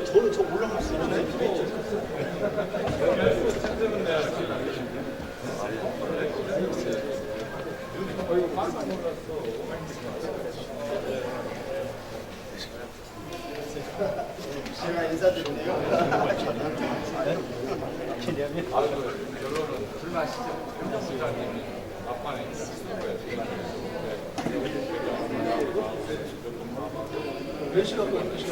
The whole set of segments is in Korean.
저는 저 올라갈 수 있는데. 제가 인사드리네요. 기념이. 결론은 불마시죠. 현장부장님이 막판에 몇 시간 몇 시간?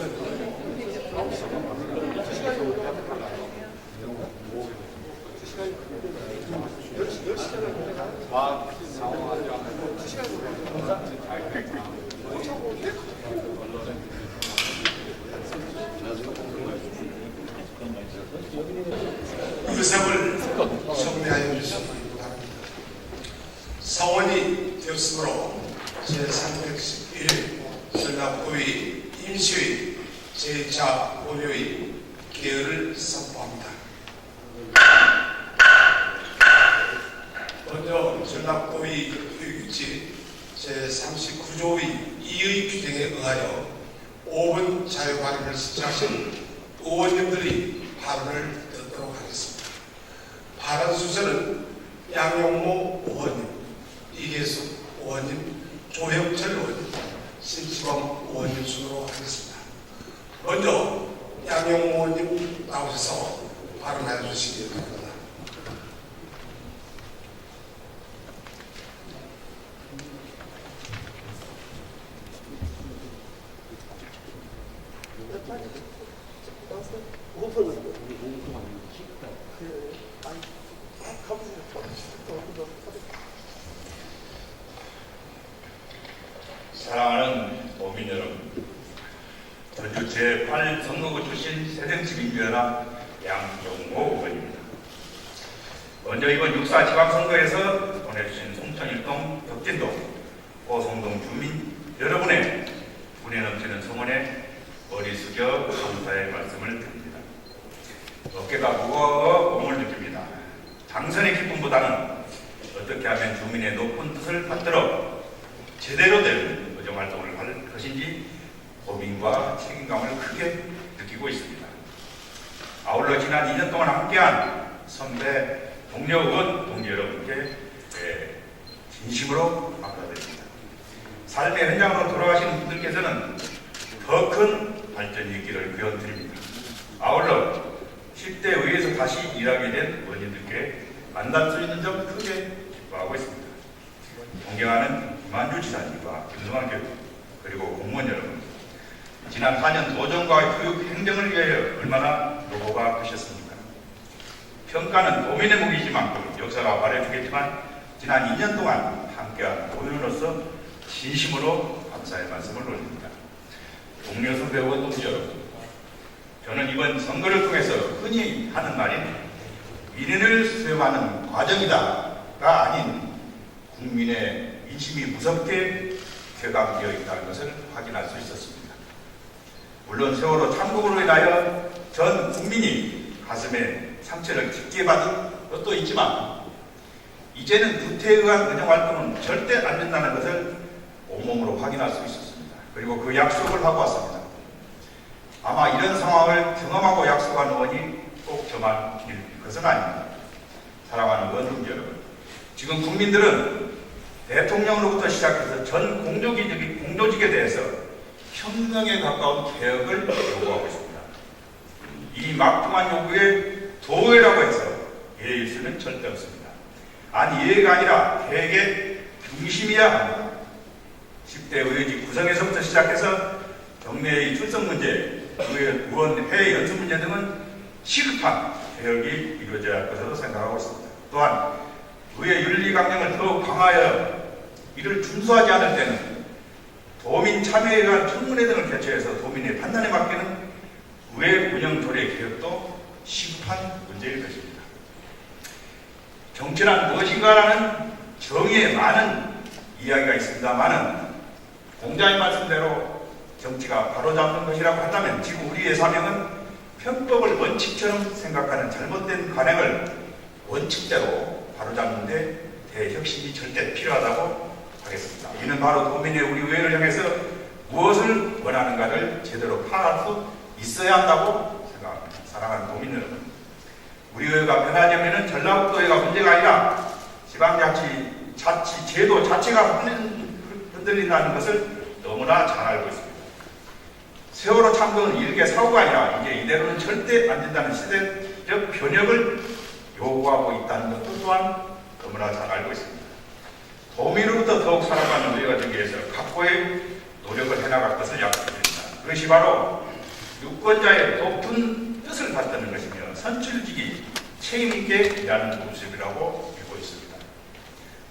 의석을 정리하여 주시기 바랍니다. 사원이 되었으므로 제311 전남도의 임시의 제2차 본회의 개헌을 선포합니다. 먼저 전남도의 교육규칙 제39조의 2의 규정에 의하여 5분 자유 발언을 신청하신 의원님들이 발언을 듣도록 하겠습니다. 발언 순서는 양용모 의원님, 이계숙 의원님, 조형철 의원님, 신치범 의원님 순으로 하겠습니다. 먼저 양용모 의원님 나오셔서 발언해 주시기 바랍니다. 사랑하는 도민 여러분, 전주 제8선거구 출신 새정치민주연합 양용모 의원입니다. 먼저 이번 6.4 지방선거에서 보내주신 송천일동, 덕진동, 고성동 주민 여러분의 분에 넘치는 성원에 머리 숙여 감사의 말씀을 드립니다. 어깨가 무거워 몸을 느낍니다. 당선의 기쁨보다는 어떻게 하면 주민의 높은 뜻을 받들어 제대로 된 의정활동을 할 것인지 고민과 책임감을 크게 느끼고 있습니다. 아울러 지난 2년 동안 함께한 선배, 동료 의원, 동료 여러분께 진심으로 감사드립니다. 삶의 현장으로 돌아가시는 분들께서는 더 큰 발전이 있기를 기원드립니다. 아울러 10대 의회에서 다시 일하게 된 의원님들께 만날 수 있는 점 크게 기뻐하고 있습니다. 존경하는 김한주 지사님과 김성환 교수 그리고 공무원 여러분, 지난 4년 도정과 교육 행정을 위하여 얼마나 노고가 크셨습니까? 평가는 도민의 무기지만 역사가 말해주겠지만 지난 2년 동안 함께한 도민으로서 진심으로 감사의 말씀을 올립니다. 동료 선배 의원 동지 여러분, 저는 이번 선거를 통해서 흔히 하는 말인 민의를 수렴하는 과정이다가 아닌 국민의 민심이 무섭게 격앙되어 있다는 것을 확인할 수 있었습니다. 물론 세월호 참국으로 인하여 전 국민이 가슴에 상처를 깊게 받은 것도 있지만 이제는 구태에 의한 의정활동은 절대 안 된다는 것을 온몸으로 확인할 수 있었습니다. 그리고 그 약속을 하고 왔습니다. 아마 이런 상황을 경험하고 약속한 의원이 꼭 저만일 것은 아닙니다. 사랑하는 의원 여러분, 지금 국민들은 대통령으로부터 시작해서 전 공조직에 대해서 혁명에 가까운 개혁을 요구하고 있습니다. 이 막중한 요구에 도의라고 해서 예일 수는 절대 없습니다. 아니, 예가 아니라 개혁의 중심이야 합니다. 10대 의회직 구성에서부터 시작해서 경내의 출석 문제, 의원 회의 연수 문제 등은 시급한 개혁이 이루어져야 할 것으로 생각하고 있습니다. 또한 의회 윤리 강령을 더욱 강화하여 이를 준수하지 않을 때는 도민 참여에 의한 청문회 등을 개최해서 도민의 판단에 맡기는 의회 운영 조례 개혁도 시급한 문제일 것입니다. 정치란 무엇인가라는 정의에 많은 이야기가 있습니다만은 공자의 말씀대로 정치가 바로잡는 것이라고 한다면 지금 우리의 사명은 편법을 원칙처럼 생각하는 잘못된 관행을 원칙대로 바로잡는 데 대혁신이 절대 필요하다고 하겠습니다. 이는 바로 도민의 우리 의회를 향해서 무엇을 원하는가를 제대로 파악할 수 있어야 한다고 생각합니다. 사랑하는 도민 여러분, 우리 의회가 변하려면 전라북도의회가 문제가 아니라 지방자치 제도 자체가 흔들린다는 것을 너무나 잘 알고 있습니다. 세월호 참전은 일개 사고가 아니라 이제 이대로는 절대 안 된다는 시대적 변혁을 요구하고 있다는 것도 또한 너무나 잘 알고 있습니다. 도민으로부터 더욱 사랑받는 의회가 되기 위해서 각고의 노력을 해나갈 것을 약속드립니다. 그것이 바로 유권자의 높은 뜻을 받드는 것이며 선출직이 책임있게 일하는 모습이라고 믿고 있습니다.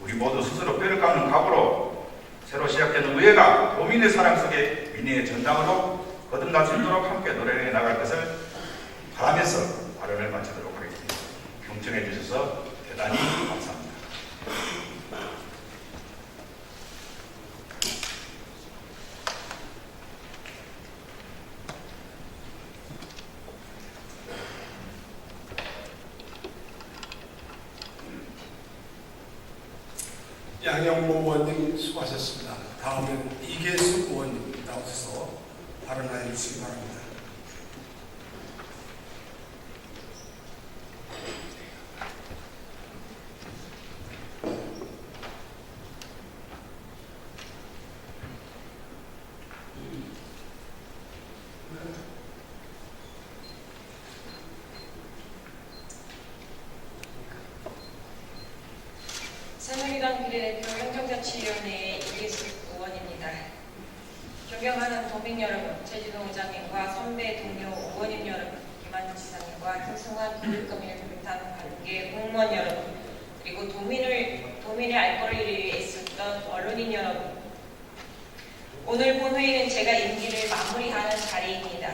우리 모두 스스로 뼈를 깎는 각오로 새로 시작되는 의회가 도민의 사랑 속에 민의의 전당으로 거듭날 수 있도록 함께 노력해 나갈 것을 바라면서 발언을 마치도록 하겠습니다. 경청해 주셔서 대단히 감사합니다. 양영모 의원님 수고하셨습니다. 다음은 이계수 의원님 나오셔서 발언하여 주시기 바랍니다. 새누리당 비례대표 행정자치위원회의 이계수 의원입니다. 존경하는 도민 여러분, 제주도 의장님과 선배 동료 의원님 여러분, 김한주 지사님과 한승환 교육감을 비롯한 관계 공무원 여러분, 그리고 도민의 알 권리를 위해 있었던 언론인 여러분, 오늘 본회의는 제가 임기를 마무리하는 자리입니다.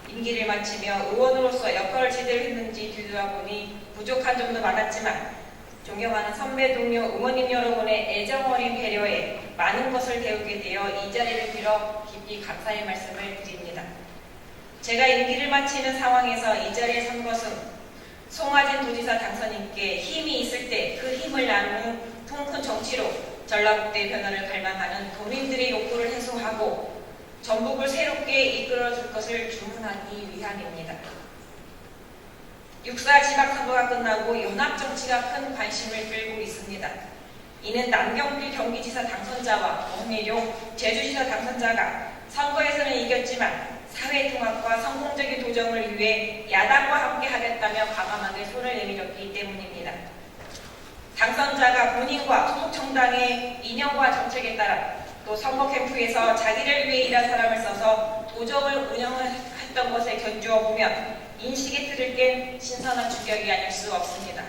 임기를 마치며 의원으로서 역할을 제대로 했는지 뒤돌아보니 부족한 점도 많았지만 존경하는 선배 동료 의원님 여러분의 애정어린 배려에 많은 것을 배우게 되어 이 자리를 빌어 깊이 감사의 말씀을 드립니다. 제가 임기를 마치는 상황에서 이 자리에 선 것은 송하진 도지사 당선인께 힘이 있을 때 그 힘을 나누는 통큰 정치로 전라북도의 변화를 갈망하는 도민들의 욕구를 해소하고 전북을 새롭게 이끌어줄 것을 주문하기 위함입니다. 6.4 지방선거가 끝나고 연합정치가 큰 관심을 끌고 있습니다. 이는 남경필 경기지사 당선자와 원희룡 제주지사 당선자가 선거에서는 이겼지만 사회통합과 성공적인 도정을 위해 야당과 함께 하겠다며 과감하게 손을 내밀었기 때문입니다. 당선자가 본인과 소속 정당의 이념과 정책에 따라 또 선거 캠프에서 자기를 위해 일한 사람을 써서 도정을 운영했던 것에 견주어 보면 인식의 틀을 깬 신선한 충격이 아닐 수 없습니다.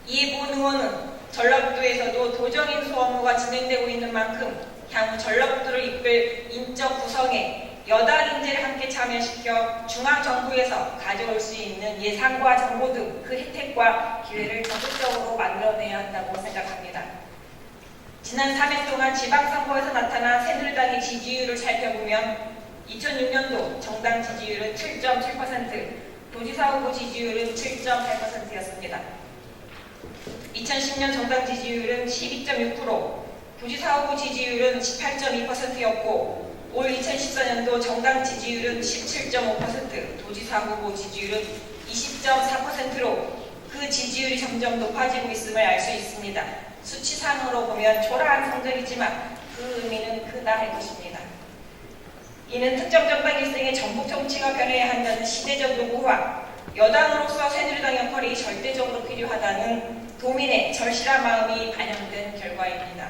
이에 본 의원은 전라북도에서도 도정인수 업무가 진행되고 있는 만큼 향후 전라북도를 이끌 인적 구성에 여당 인재를 함께 참여시켜 중앙정부에서 가져올 수 있는 예산과 정보 등 그 혜택과 기회를 적극적으로 만들어내야 한다고 생각합니다. 지난 3년 동안 지방선거에서 나타난 새누리당의 지지율을 살펴보면 2006년도 정당 지지율은 7.7%, 도지사 후보 지지율은 7.8%였습니다. 2010년 정당 지지율은 12.6%, 도지사 후보 지지율은 18.2%였고 올 2014년도 정당 지지율은 17.5%, 도지사 후보 지지율은 20.4%로 그 지지율이 점점 높아지고 있음을 알 수 있습니다. 수치상으로 보면 초라한 성적이지만 그 의미는 크다 할 것입니다. 이는 특정 정당 일생의 전국 정치가 변해야 한다는 시대적 요구와 여당으로서 새누리당 역할이 절대적으로 필요하다는 도민의 절실한 마음이 반영된 결과입니다.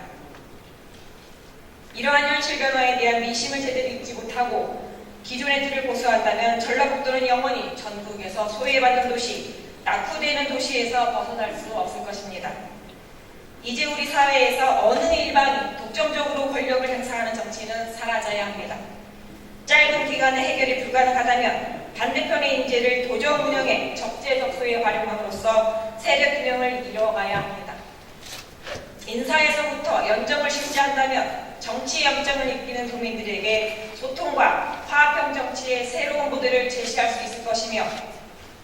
이러한 현실 변화에 대한 민심을 제대로 읽지 못하고 기존의 틀을 고수한다면 전라북도는 영원히 전국에서 소외받는 도시, 낙후되는 도시에서 벗어날 수 없을 것입니다. 이제 우리 사회에서 어느 일반이 독점적으로 권력을 행사하는 정치는 사라져야 합니다. 짧은 기간에 해결이 불가능하다면 반대편의 인재를 도정 운영에 적재적소에 활용함으로써 세력 균형을 이뤄가야 합니다. 인사에서부터 연정을 실시한다면 정치 염증을 느끼는 도민들에게 소통과 화합형 정치의 새로운 모델을 제시할 수 있을 것이며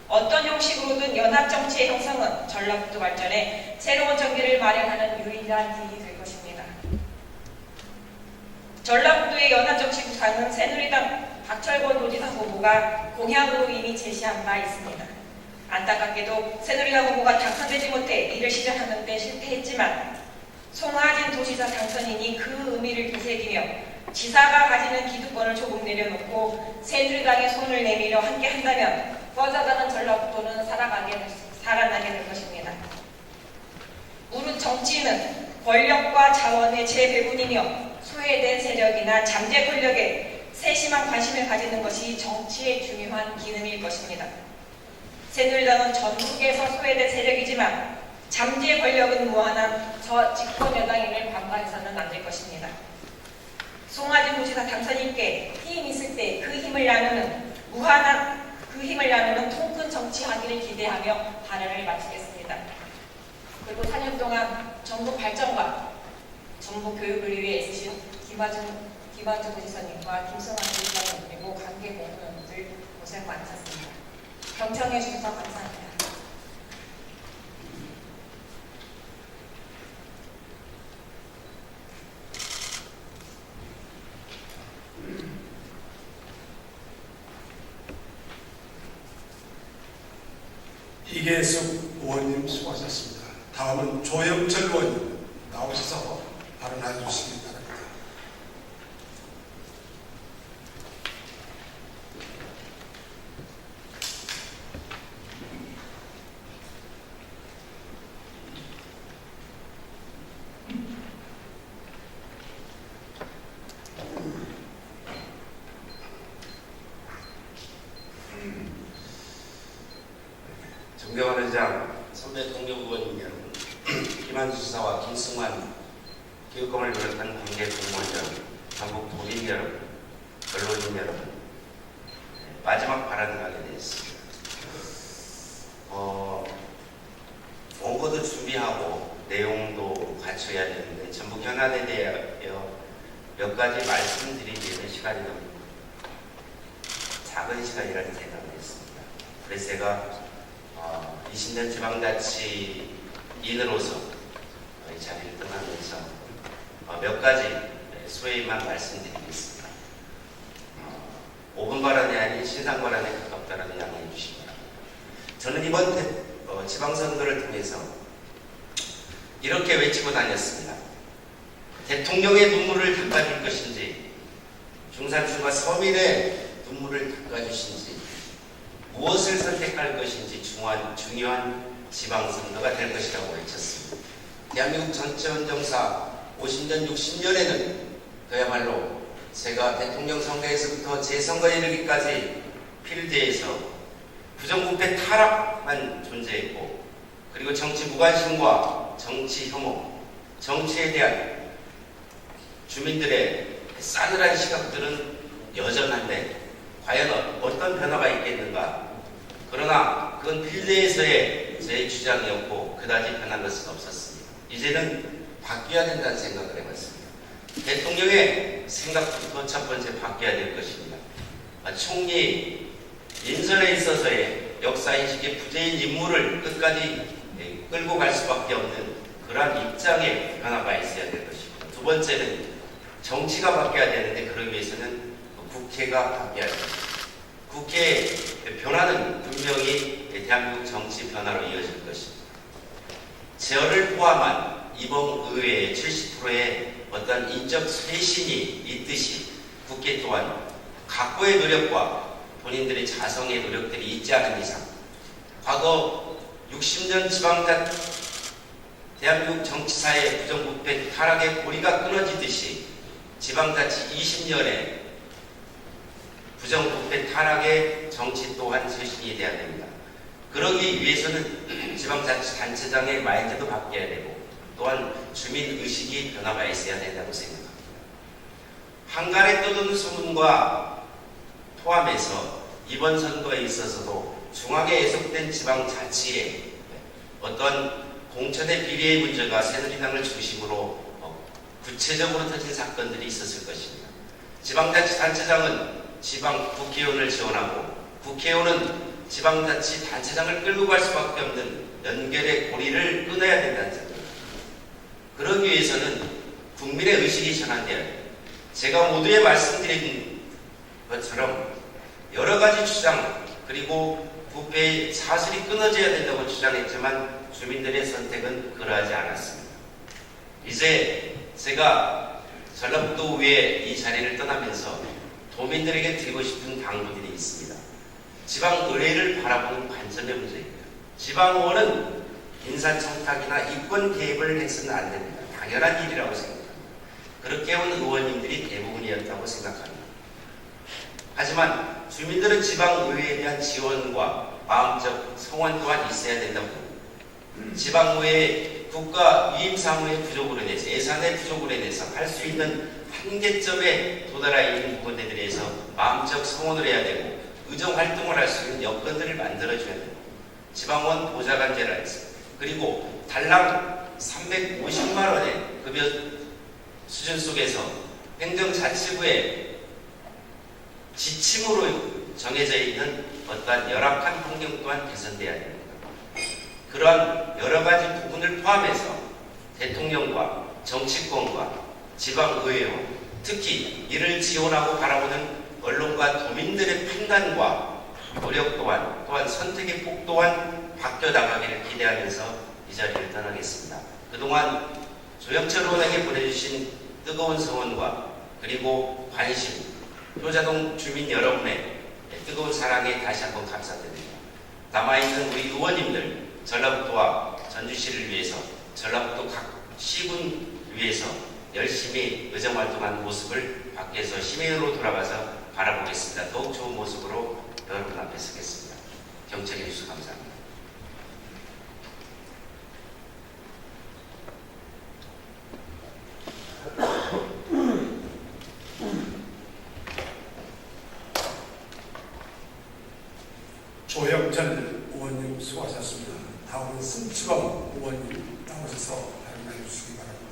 어떤 형식으로든 연합 정치의 형성은 전라북도 발전에 새로운 전기를 마련하는 유일한 길이 될 것입니다. 전라북도의 연합 정치 구상은 새누리당 박철권 도지사 후보가 공약으로 이미 제시한 바 있습니다. 안타깝게도 새누리당 후보가 당선되지 못해 이를 실현하는 데 실패했지만 송하진 도지사 당선인이 그 의미를 되새기며 지사가 가지는 기득권을 조금 내려놓고 새누리당의 손을 내밀어 함께 한다면 꺼져가는 전라북도는 살아나게 될 것입니다. 무릇 정치는 권력과 자원의 재배분이며 소외된 세력이나 잠재 권력에 세심한 관심을 가지는 것이 정치의 중요한 기능일 것입니다. 새누리당은 전국에서 소외된 세력이지만 잠재 권력은 무한한 저 집권 여당임을 간과해서는 안 될 것입니다. 송하진 도지사 당선인께 힘 있을 때 그 힘을 나누는 통큰 정치하기를 기대하며 발언을 마치겠습니다. 그리고 4년 동안 전북 발전과 전북 교육을 위해 애쓰신 김화주 도지사님과 김성환 도지사님 그리고 관계 공무원들 고생 많으셨습니다. 경청해 주셔서 감사합니다. 이계숙 의원님 수고하셨습니다. 다음은 조영철 의원님 나오셔서 발언해 주시기 바랍니다. 존경하는 의장, 선배 동료 의원님 여러분, 김한주 지사와 김승환 교육감을 비롯한 관계 공무원 여러분, 전북 도민 여러분, 언론인 여러분, 마지막 발언을 하게 되었습니다. 원고도 준비하고 내용도 갖춰야 되는데 전북 현안에 대하여 몇 가지 말씀드리기에는 시간이 너무 작은 시간이라는 생각을 했습니다. 그래서 제가 20년 지방자치인으로서 이 자리를 떠나면서 몇 가지 소회만 말씀드리겠습니다. 5분 발언이 아닌 신상 발언에 가깝다는 양해해 주시기 바랍니다. 저는 이번 지방선거를 통해서 이렇게 외치고 다녔습니다. 대통령의 눈물을 닦아줄 것인지 중산층과 서민의 눈물을 닦아주신지 무엇을 선택할 것인지 중요한 지방선거가 될 것이라고 외쳤습니다. 대한민국 전체 헌정사 50년, 60년에는 그야말로 제가 대통령 선거에서부터 재선거에 이르기까지 필드에서 부정부패 타락만 존재했고 그리고 정치 무관심과 정치 혐오, 정치에 대한 주민들의 싸늘한 시각들은 여전한데 과연 어떤 변화가 있겠는가? 그러나 그건 필드에서의 제 주장이었고 그다지 변한 것은 없었습니다. 이제는 바뀌어야 된다는 생각을 해봤습니다. 대통령의 생각부터 첫 번째 바뀌어야 될 것입니다. 총리 인선에 있어서의 역사인식의 부재인 인물을 끝까지 끌고 갈 수밖에 없는 그러한 입장의 변화가 있어야 될 것입니다. 두 번째는 정치가 바뀌어야 되는데 그러기 위해서는 국회가 바뀌어야 됩니다. 국회의 변화는 분명히 대한민국 정치 변화로 이어질 것입니다. 제어를 포함한 이번 의회의 70%의 어떤 인적 쇄신이 있듯이 국회 또한 각고의 노력과 본인들의 자성의 노력들이 있지 않은 이상 과거 60년 대한민국 정치사의 부정부패 타락의 고리가 끊어지듯이 지방자치 20년의 부정부패 타락의 정치 또한 쇄신이 돼야 됩니다. 그러기 위해서는 지방자치단체장의 마인드도 바뀌어야 되고 또한 주민의식이 변화가 있어야 된다고 생각합니다. 한간에 떠도는 소문과 포함해서 이번 선거에 있어서도 중앙에 예속된 지방자치의 어떤 공천의 비리의 문제가 새누리당을 중심으로 구체적으로 터진 사건들이 있었을 것입니다. 지방자치단체장은 지방 국회의원을 지원하고 국회의원은 지방자치단체장을 끌고 갈 수밖에 없는 연결의 고리를 끊어야 된다는 생각입니다. 그러기 위해서는 국민의 의식이 전환돼야 돼요. 제가 모두에 말씀드린 것처럼 여러 가지 주장 그리고 부패의 사슬이 끊어져야 된다고 주장했지만 주민들의 선택은 그러하지 않았습니다. 이제 제가 전라북도의회 이 자리를 떠나면서 도민들에게 드리고 싶은 당부들이 있습니다. 지방의회를 바라보는 관점의 문제입니다. 지방의원은 인사청탁이나 이권 개입을 해서는 안 됩니다. 당연한 일이라고 생각합니다. 그렇게 온 의원님들이 대부분이었다고 생각합니다. 하지만 주민들은 지방의회에 대한 지원과 마음적 성원 또한 있어야 된다고 봅니다. 지방의회 국가 유임사무의 부족으로 인해서 예산의 부족으로 인해서 할 수 있는 한계점에 도달하 있는 부분에 대해서 마음적 성원을 해야 되고 의정활동을 할 수 있는 여건들을 만들어줘야 됩니다. 지방원 보좌관제라든지 그리고 달랑 350만 원의 급여 수준 속에서 행정자치부의 지침으로 정해져 있는 어떠한 열악한 환경 또한 개선돼야 됩니다. 그러한 여러 가지 부분을 포함해서 대통령과 정치권과 지방의회와 특히 이를 지원하고 바라보는 언론과 도민들의 판단과 노력 또한 선택의 폭 또한 바뀌어 나가기를 기대하면서 이 자리를 떠나겠습니다. 그동안 조영철 의원에게 보내주신 뜨거운 성원과 그리고 관심, 효자동 주민 여러분의 뜨거운 사랑에 다시 한번 감사드립니다. 남아있는 우리 의원님들, 전라북도와 전주시를 위해서, 전라북도 각 시군 위해서 열심히 의정활동한 모습을 밖에서 시민으로 돌아가서 바라보겠습니다. 더욱 좋은 모습으로 여러분 앞에 서겠습니다. 경청해 주셔서 감사합니다. 조영철 의원님 수고하셨습니다. 다음은 승치범 의원님 나오셔서 발언해 주시기 바랍니다.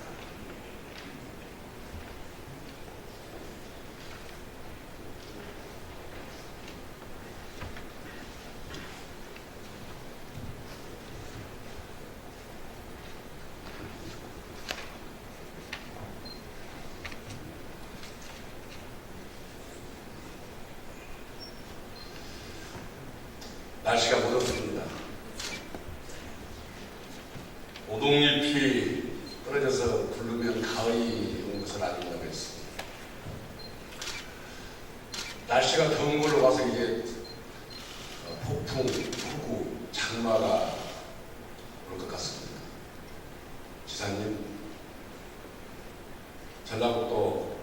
날씨가 무덥습니다. 오동잎이 떨어져서 굴르면 가을이 온 것을 아닌다고 했습니다. 날씨가 더운 걸로 봐서 이제 폭풍, 폭우, 장마가 올 것 같습니다. 지사님, 전라북도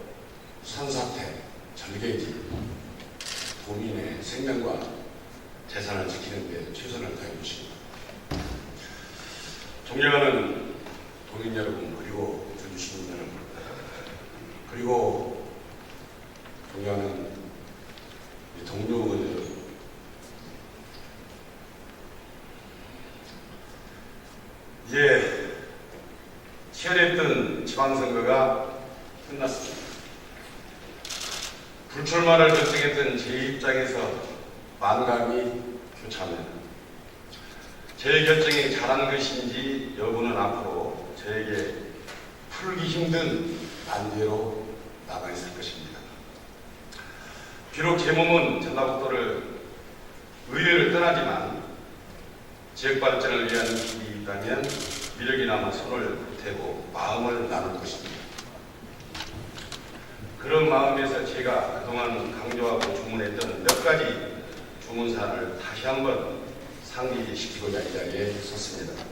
산사태, 절개지, 도민의 생명과 재산을 지키는 데 최선을 다해 주십니다. 존경하는 도민 여러분, 그리고 전주 시민 여러분, 그리고 존경하는 동료 의원 여러분, 이제 치열했던 지방선거가 끝났습니다. 불출마를 결정했던 제 입장에서 만감이 교차합니다. 제 결정이 잘한 것인지 여부는 앞으로 저에게 풀기 힘든 난제로 남아 있을 것입니다. 비록 제 몸은 전라북도를 의회를 떠나지만 지역 발전을 위한 길이 있다면 미력이 남아 손을 대고 마음을 나눌 것입니다. 그런 마음에서 제가 그동안 강조하고 주문했던 몇 가지 주문사를 다시 한번 상기시키고자 이 자리에 섰습니다.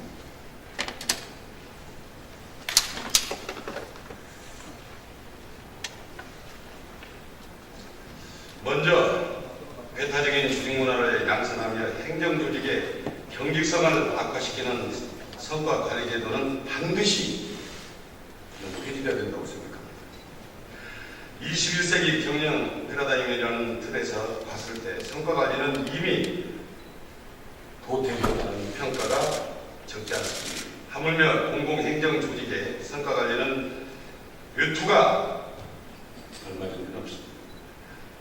먼저 배타적인 조직문화를 양성하며 행정조직의 경직성을 악화시키는 성과관리제도는 반드시 폐지돼야 된다고 생각합니다. 21세기 경영 패러다임이라는 틀에서 봤을 때 성과관리는 이미 도태되었다는 평가가 적지 않습니다. 하물며 공공행정조직의 성과관리는 외투가 얼마 전에는 없습니다.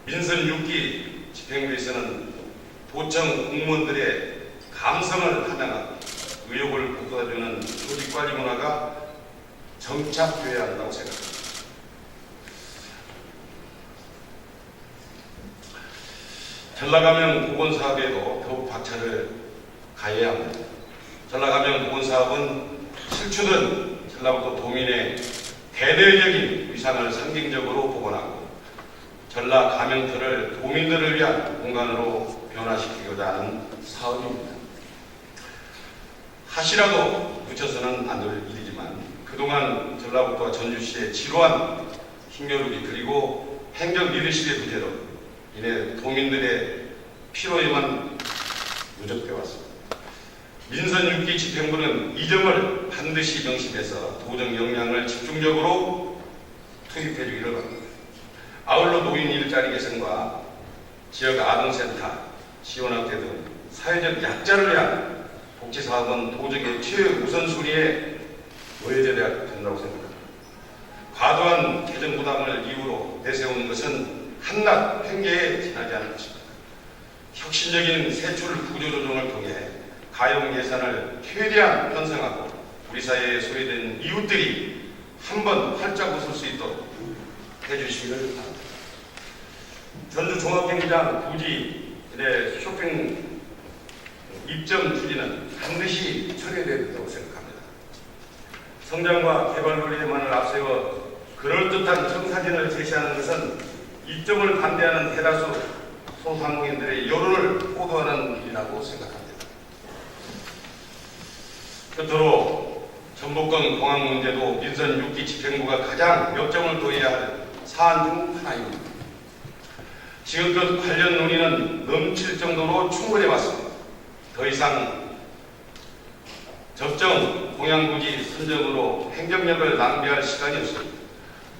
민선 6기 집행부에서는 도청 공무원들의 감성을 함양하고 의욕을 북돋아주는 조직관리 문화가 정착되어야 한다고 생각합니다. 전라가명 보건사업에도 더욱 박차를 가해야 합니다. 전라가명 보건사업은 실추된 전라북도 도민의 대대적인 위상을 상징적으로 복원하고 전라 가명터를 도민들을 위한 공간으로 변화시키고자 하는 사업입니다. 하시라도 붙여서는 안 될 일이지만 그동안 전라북도와 전주시의 지루한 힘겨루기 그리고 행정 리더십의 부재로 인해 도민들의 피로에만 누적되어 왔습니다. 민선 6기 집행부는 이 점을 반드시 명심해서 도정 역량을 집중적으로 투입해 주기를 바랍니다. 아울러 노인 일자리 개선과 지역 아동센터, 지원학대 등 사회적 약자를 위한 복지사업은 도정의 최우선순위에 놓여져야 된다고 생각합니다. 과도한 재정 부담을 이유로 내세우는 것은 한낱 팽개에 지나지 않을 것입니다. 혁신적인 세출 구조조정을 통해 가용 예산을 최대한 편성하고 우리 사회에 소외된 이웃들이 한번 활짝 웃을 수 있도록 해주시기를 바랍니다. 전주 종합경기장 부지 쇼핑 입점 추진은 반드시 처리되어야 된다고 생각합니다. 성장과 개발 논리만을 앞세워 그럴듯한 청사진을 제시하는 것은 입점을 반대하는 대다수 소상공인들의 여론을 호도하는 일이라고 생각합니다. 끝으로 전북권 공항 문제도 민선 6기 집행부가 가장 역점을 둬야 할 사안 중 하나입니다. 지금껏 관련 논의는 넘칠 정도로 충분해 왔습니다. 더 이상 적정 공양부지 선정으로 행정력을 낭비할 시간이 없습니다.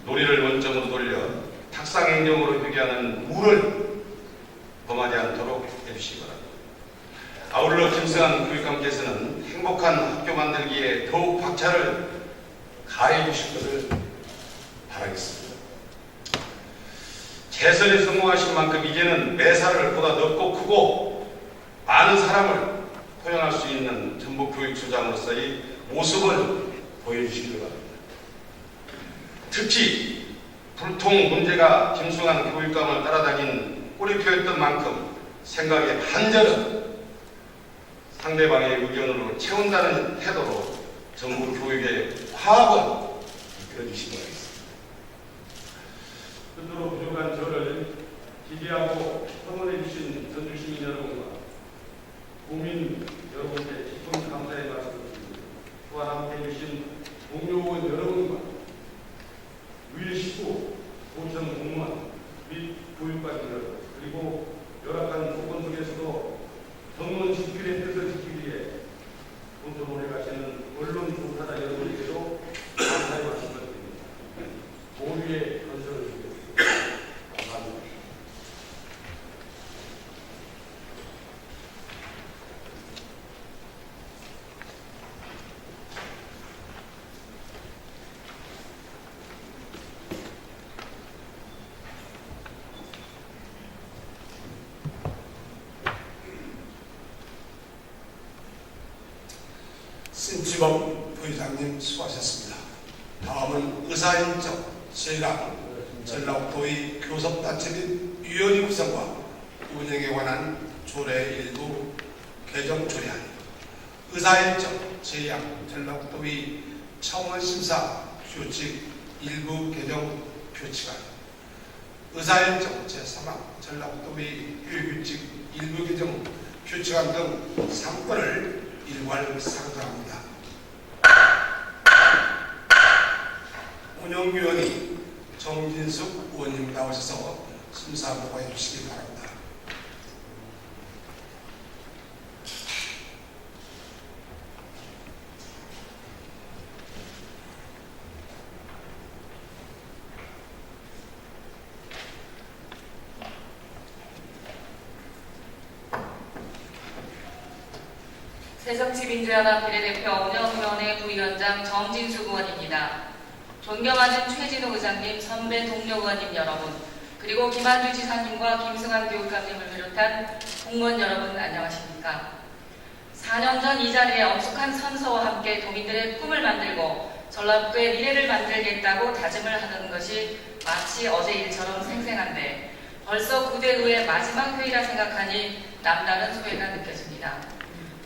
논의를 원점으로 돌려 탁상행정으로 회귀하는 무를 범하지 않도록 해주시기 바랍니다. 아울러 김승환 교육감께서는 행복한 학교 만들기에 더욱 박차를 가해 주실 것을 바라겠습니다. 재선에 성공하신 만큼 이제는 매사를 보다 넓고 크고 많은 사람을 포용할 수 있는 전북교육처장으로서의 모습을 보여주시기 바랍니다. 특히 불통 문제가 김승환 교육감을 따라다닌 꼬리표였던 만큼 생각의 반절은 상대방의 의견으로 채운다는 태도로 전북 교육의 화합을 이끌어주시기 바랍니다. 끝으로 부족한 저를 기대하고 성원해 주신 전주시민 여러분과 국민 여러분께 깊은 감사의 말씀을 드립니다. 또한 함께해 주신 동료원 여러분과 의식구, 도청 공무원 및 교육관 여러분 그리고 열악한 조건 속에서도 정론 집필의 뜻을 지키기 위해 본토론에 가시는 언론 종사자 여러분에게도 감사의 말씀을 드립니다. 모두의 건설을 드리겠습니다. 감사합니다. 신지범 부회장님 수고하셨습니다. 다음은 의사일정, 제가 전라북도의 교섭단체 및 위원회 구성과 운영에 관한 조례 일부 개정 조례안, 의사일정, 제약, 전라북도의 청원심사 규칙 일부 개정 표치안, 의사일정 제3항 전라북도의 교육규칙 일부 개정 표치안 등 3건을 일괄 상정합니다. 운영위원이 정진숙 의원님 나오셔서 심사 보고해 주시기 바랍니다. 새정치민주연합 비례대표 운영위원회 부위원장 정진숙 의원입니다. 존경하는 최진호 의장님, 선배 동료 의원님 여러분, 그리고 김한주 지사님과 김승환 교육감님을 비롯한 공무원 여러분 안녕하십니까? 4년 전 이 자리에 엄숙한 선서와 함께 도민들의 꿈을 만들고 전라북도의 미래를 만들겠다고 다짐을 하는 것이 마치 어제 일처럼 생생한데 벌써 9대 의회 마지막 회의라 생각하니 남다른 소외가 느껴집니다.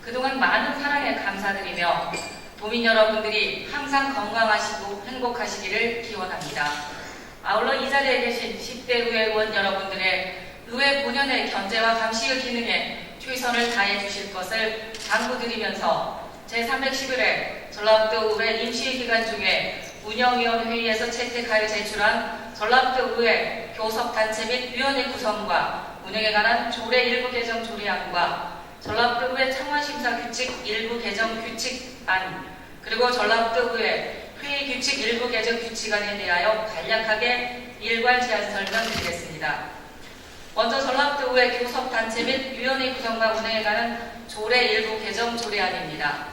그동안 많은 사랑에 감사드리며 도민 여러분들이 항상 건강하시고 행복하시기를 기원합니다. 아울러 이 자리에 계신 10대 의회 의원 여러분들의 의회 본연의 견제와 감시의 기능에 최선을 다해 주실 것을 당부드리면서 제311회 전라북도 의회 임시기간 중에 운영위원회의에서 채택하여 제출한 전라북도 의회 교섭단체 및 위원회 구성과 운영에 관한 조례 일부 개정 조례안과 전라북도 의회 청원심사 규칙 일부 개정 규칙안 그리고 전라북도 의회 회의 규칙 일부 개정 규칙안에 대하여 간략하게 일괄 제안 설명드리겠습니다. 먼저 전라북도 의회 교섭단체 및 위원회 구성과 운영에 관한 조례 일부 개정 조례안입니다.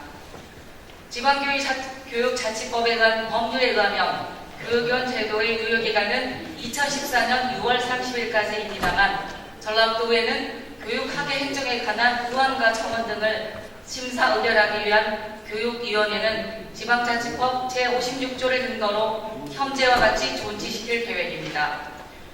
지방교육자치법에 관한 법률에 의하면 교육위원 제도의 유효기간은 2014년 6월 30일까지입니다만 전라북도 의회는 교육학예 행정에 관한 의원과 청원 등을 심사 의결하기 위한 교육위원회는 지방자치법 제56조를 근거로 현재와 같이 존치시킬 계획입니다.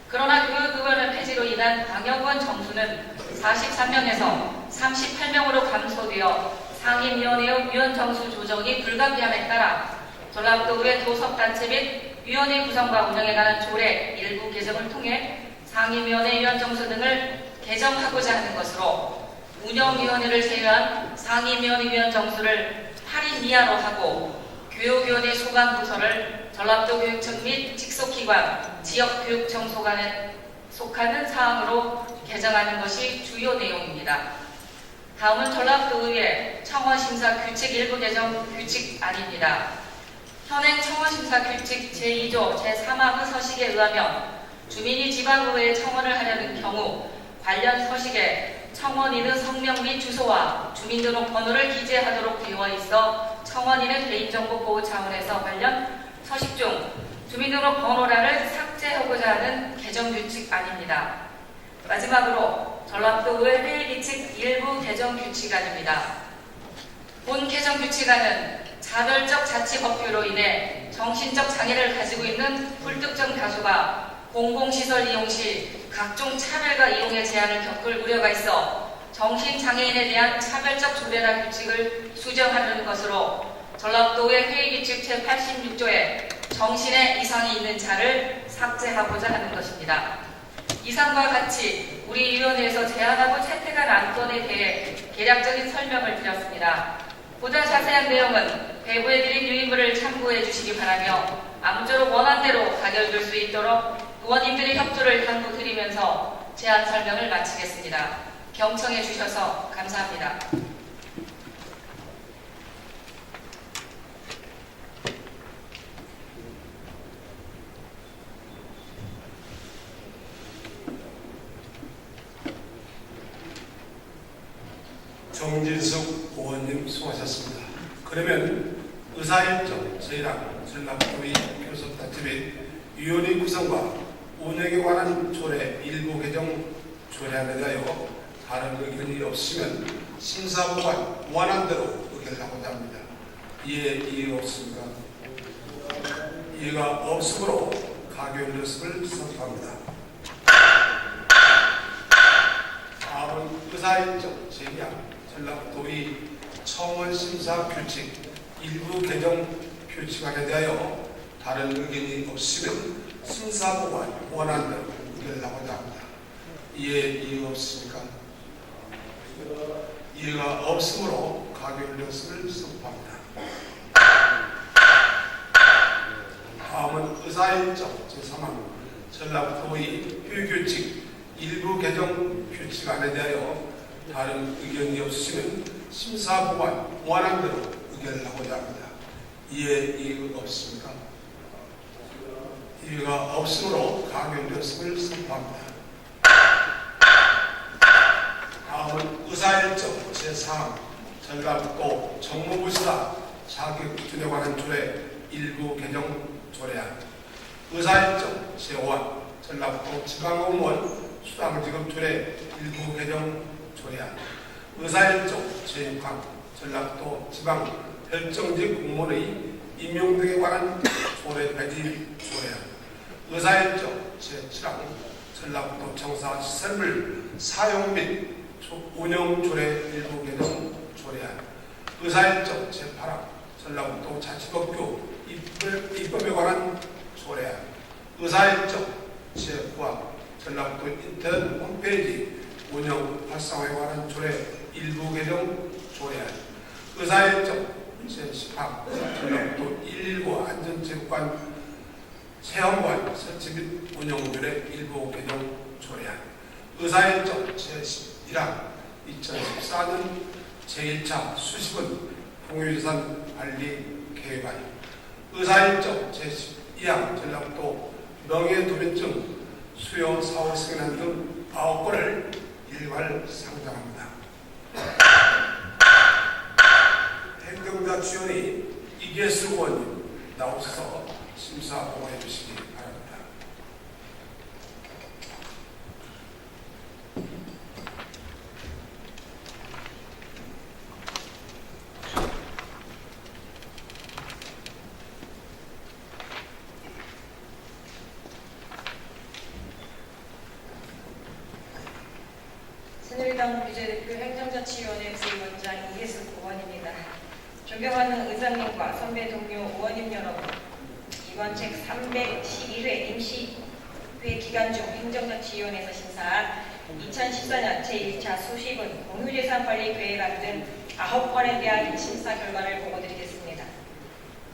그러나 교육위원회 폐지로 인한 방역원 정수는 43명에서 38명으로 감소되어 상임위원회의 위원 정수 조정이 불가피함에 따라 전라북도 의회 교섭단체 및 위원회 구성과 운영에 관한 조례 일부 개정을 통해 상임위원회 위원 정수 등을 개정하고자 하는 것으로 운영위원회를 제외한 상임위원회 위원 정수를 8인 이하로 하고 교육위원회 소관 부서를 전라북도 교육청 및 직속기관, 지역교육청 소관에 속하는 사항으로 개정하는 것이 주요 내용입니다. 다음은 전라북도 의회 청원심사 규칙 일부 개정 규칙안입니다. 현행 청원심사 규칙 제2조 제3하 서식에 의하면 주민이 지방의회에 청원을 하려는 경우 관련 서식에 청원인의 성명 및 주소와 주민등록번호를 기재하도록 되어 있어 청원인의 개인정보 보호 차원에서 관련 서식 중 주민등록번호란을 삭제하고자 하는 개정규칙안입니다. 마지막으로 전라북도 의회 회의규칙 일부 개정규칙안입니다. 본 개정규칙안은 자별적 자치법규로 인해 정신적 장애를 가지고 있는 불특정 다수가 공공시설 이용 시 각종 차별과 이용의 제한을 겪을 우려가 있어 정신장애인에 대한 차별적 조례나 규칙을 수정하는 것으로 전라북도의 회의규칙 제86조에 정신의 이상이 있는 자를 삭제하고자 하는 것입니다. 이상과 같이 우리 위원회에서 제안하고 채택한 안건에 대해 개략적인 설명을 드렸습니다. 보다 자세한 내용은 배부해드린 유인물을 참고해 주시기 바라며 아무쪼록 원안대로 가결될 수 있도록 의원님들의 협조를 당부드리면서 제안 설명을 마치겠습니다. 경청해 주셔서 감사합니다. 정진석 의원님 수고하셨습니다. 그러면 의사일정 저희랑 전라북도의 교섭단체 및 위원회 구성과 운영에 관한 조례 일부 개정 조례안에 대하여 다른 의견이 없으면 심사보관 원안대로 의결하고자 합니다. 이해 없습니까? 이해가 없으므로 가결 연습을 선포합니다. 다음은 의사일정 제기안 전라북도의 청원심사 규칙 일부 개정 규칙안에 대하여 다른 의견이 없으면 심사보관 원안대로 의결하고자 합니다. 이해가 없습니까? 이해가 없으므로 가결 연습을 선포합니다. 다음은 의사일정 제3항 전라북도의 휴규칙 일부 개정 규칙안에 대하여 다른 의견이 없으시면 심사보관 원안대로 의결하고자 합니다. 이해가 없습니까? 이해가 없으므로 가결 연습을 선포합니다. 다음은 의사일정 제4항 전라북도 정무부시다 자격기준에 관한 조례 일부 개정 조례안, 의사일정 제5안 전라북도 지방공무원 수당지급 조례 일부 개정 조례안, 의사일정 제6항 전라북도 지방 별정직 공무원의 임용 등에 관한 조례 폐지 조례안, 의사일정 제7항 전라북도 청사 시설물 사용 및 운영 조례 일부 개정 조례안, 의사일정 제8항 전라북도 자치법규 입법에 관한 조례안, 의사일정 제9항 전라북도 인터넷 홈페이지 운영 활성화에 관한 조례 일부 개정 조례안, 의사일정 제10항 전라북도 119 안전체육관 체험관 설치 및 운영 조례 일부 개정 조례안, 의사일정 제11항 2014년 제1차 수십원 공유재산 관리 계획안, 의사일정 제12항 전라북도 명예도면증 수요 사후 승인안 등 9건을 일괄 상정합니다. 행정자 주연이 이계수 의원님 나오셔서 심사 보고해 주시기 바랍니다. 새누리당 비례대표 행정자치위원회 부위원장 이혜숙 의원입니다. 존경하는 의장님과 선배 동료 의원님 여러분, 이번 책 312회 임시회 기간 중 행정자치위원회에서 심사한 2014년 제1차 수십은 공유재산관리 계획안 등 9건에 대한 심사 결과를 보고드리겠습니다.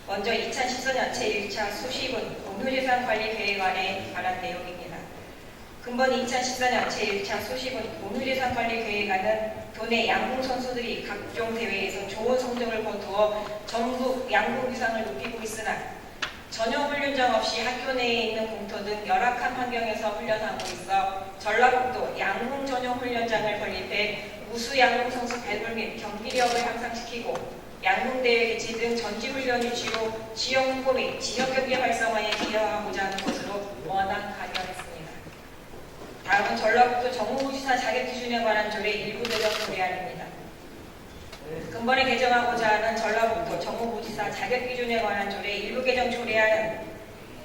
먼저 2014년 제1차 수십은 공유재산관리 계획안에 관한 내용입니다. 근본 2014년 제1차 수십은 공유재산관리 계획안은 도내 양궁 선수들이 각종 대회에서 좋은 성적을 거두어 전국 양궁 위상을 높이고 있으나 전용 훈련장 없이 학교 내에 있는 공터 등 열악한 환경에서 훈련하고 있어 전라북도 양궁 전용 훈련장을 건립해 우수 양궁 선수 배출 및 경기력을 향상시키고 양궁 대회 개최 등 전지 훈련 유치로 지역 홍보 및 지역 경제 활성화에 기여하고자 하는 것으로 원안 가결했습니다. 다음은 전라북도 정무부지사 자격 기준에 관한 조례 일부 개정 조례안입니다. 근본에 개정하고자 하는 전라북도 정무부지사 자격 기준에 관한 조례 일부 개정 조례안은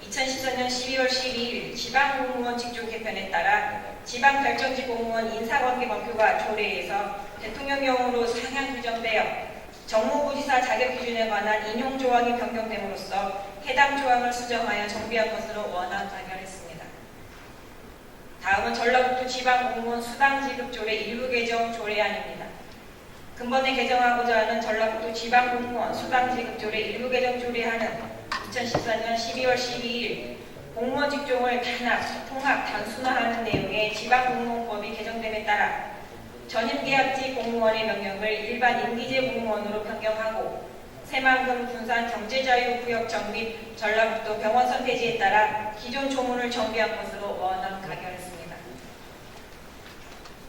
2014년 12월 12일 지방공무원 직종 개편에 따라 지방결정직 공무원 인사관계법규가 조례에서 대통령령으로 상향 규정되어 정무부지사 자격 기준에 관한 인용 조항이 변경됨으로써 해당 조항을 수정하여 정비한 것으로 원안 가결했습니다. 다음은 전라북도 지방공무원 수당지급조례 일부 개정 조례안입니다. 근본에 개정하고자 하는 전라북도 지방공무원 수당지급조례 일부 개정 조례안은 2014년 12월 12일 공무원 직종을 단합, 통합, 단순화하는 내용의 지방공무원법이 개정됨에 따라 전임계약직 공무원의 명령을 일반 임기제 공무원으로 변경하고 새만금 군산 경제자유구역정 및 전라북도 병원선 폐지에 따라 기존 조문을 정비한 것으로 원안 가결했습니다.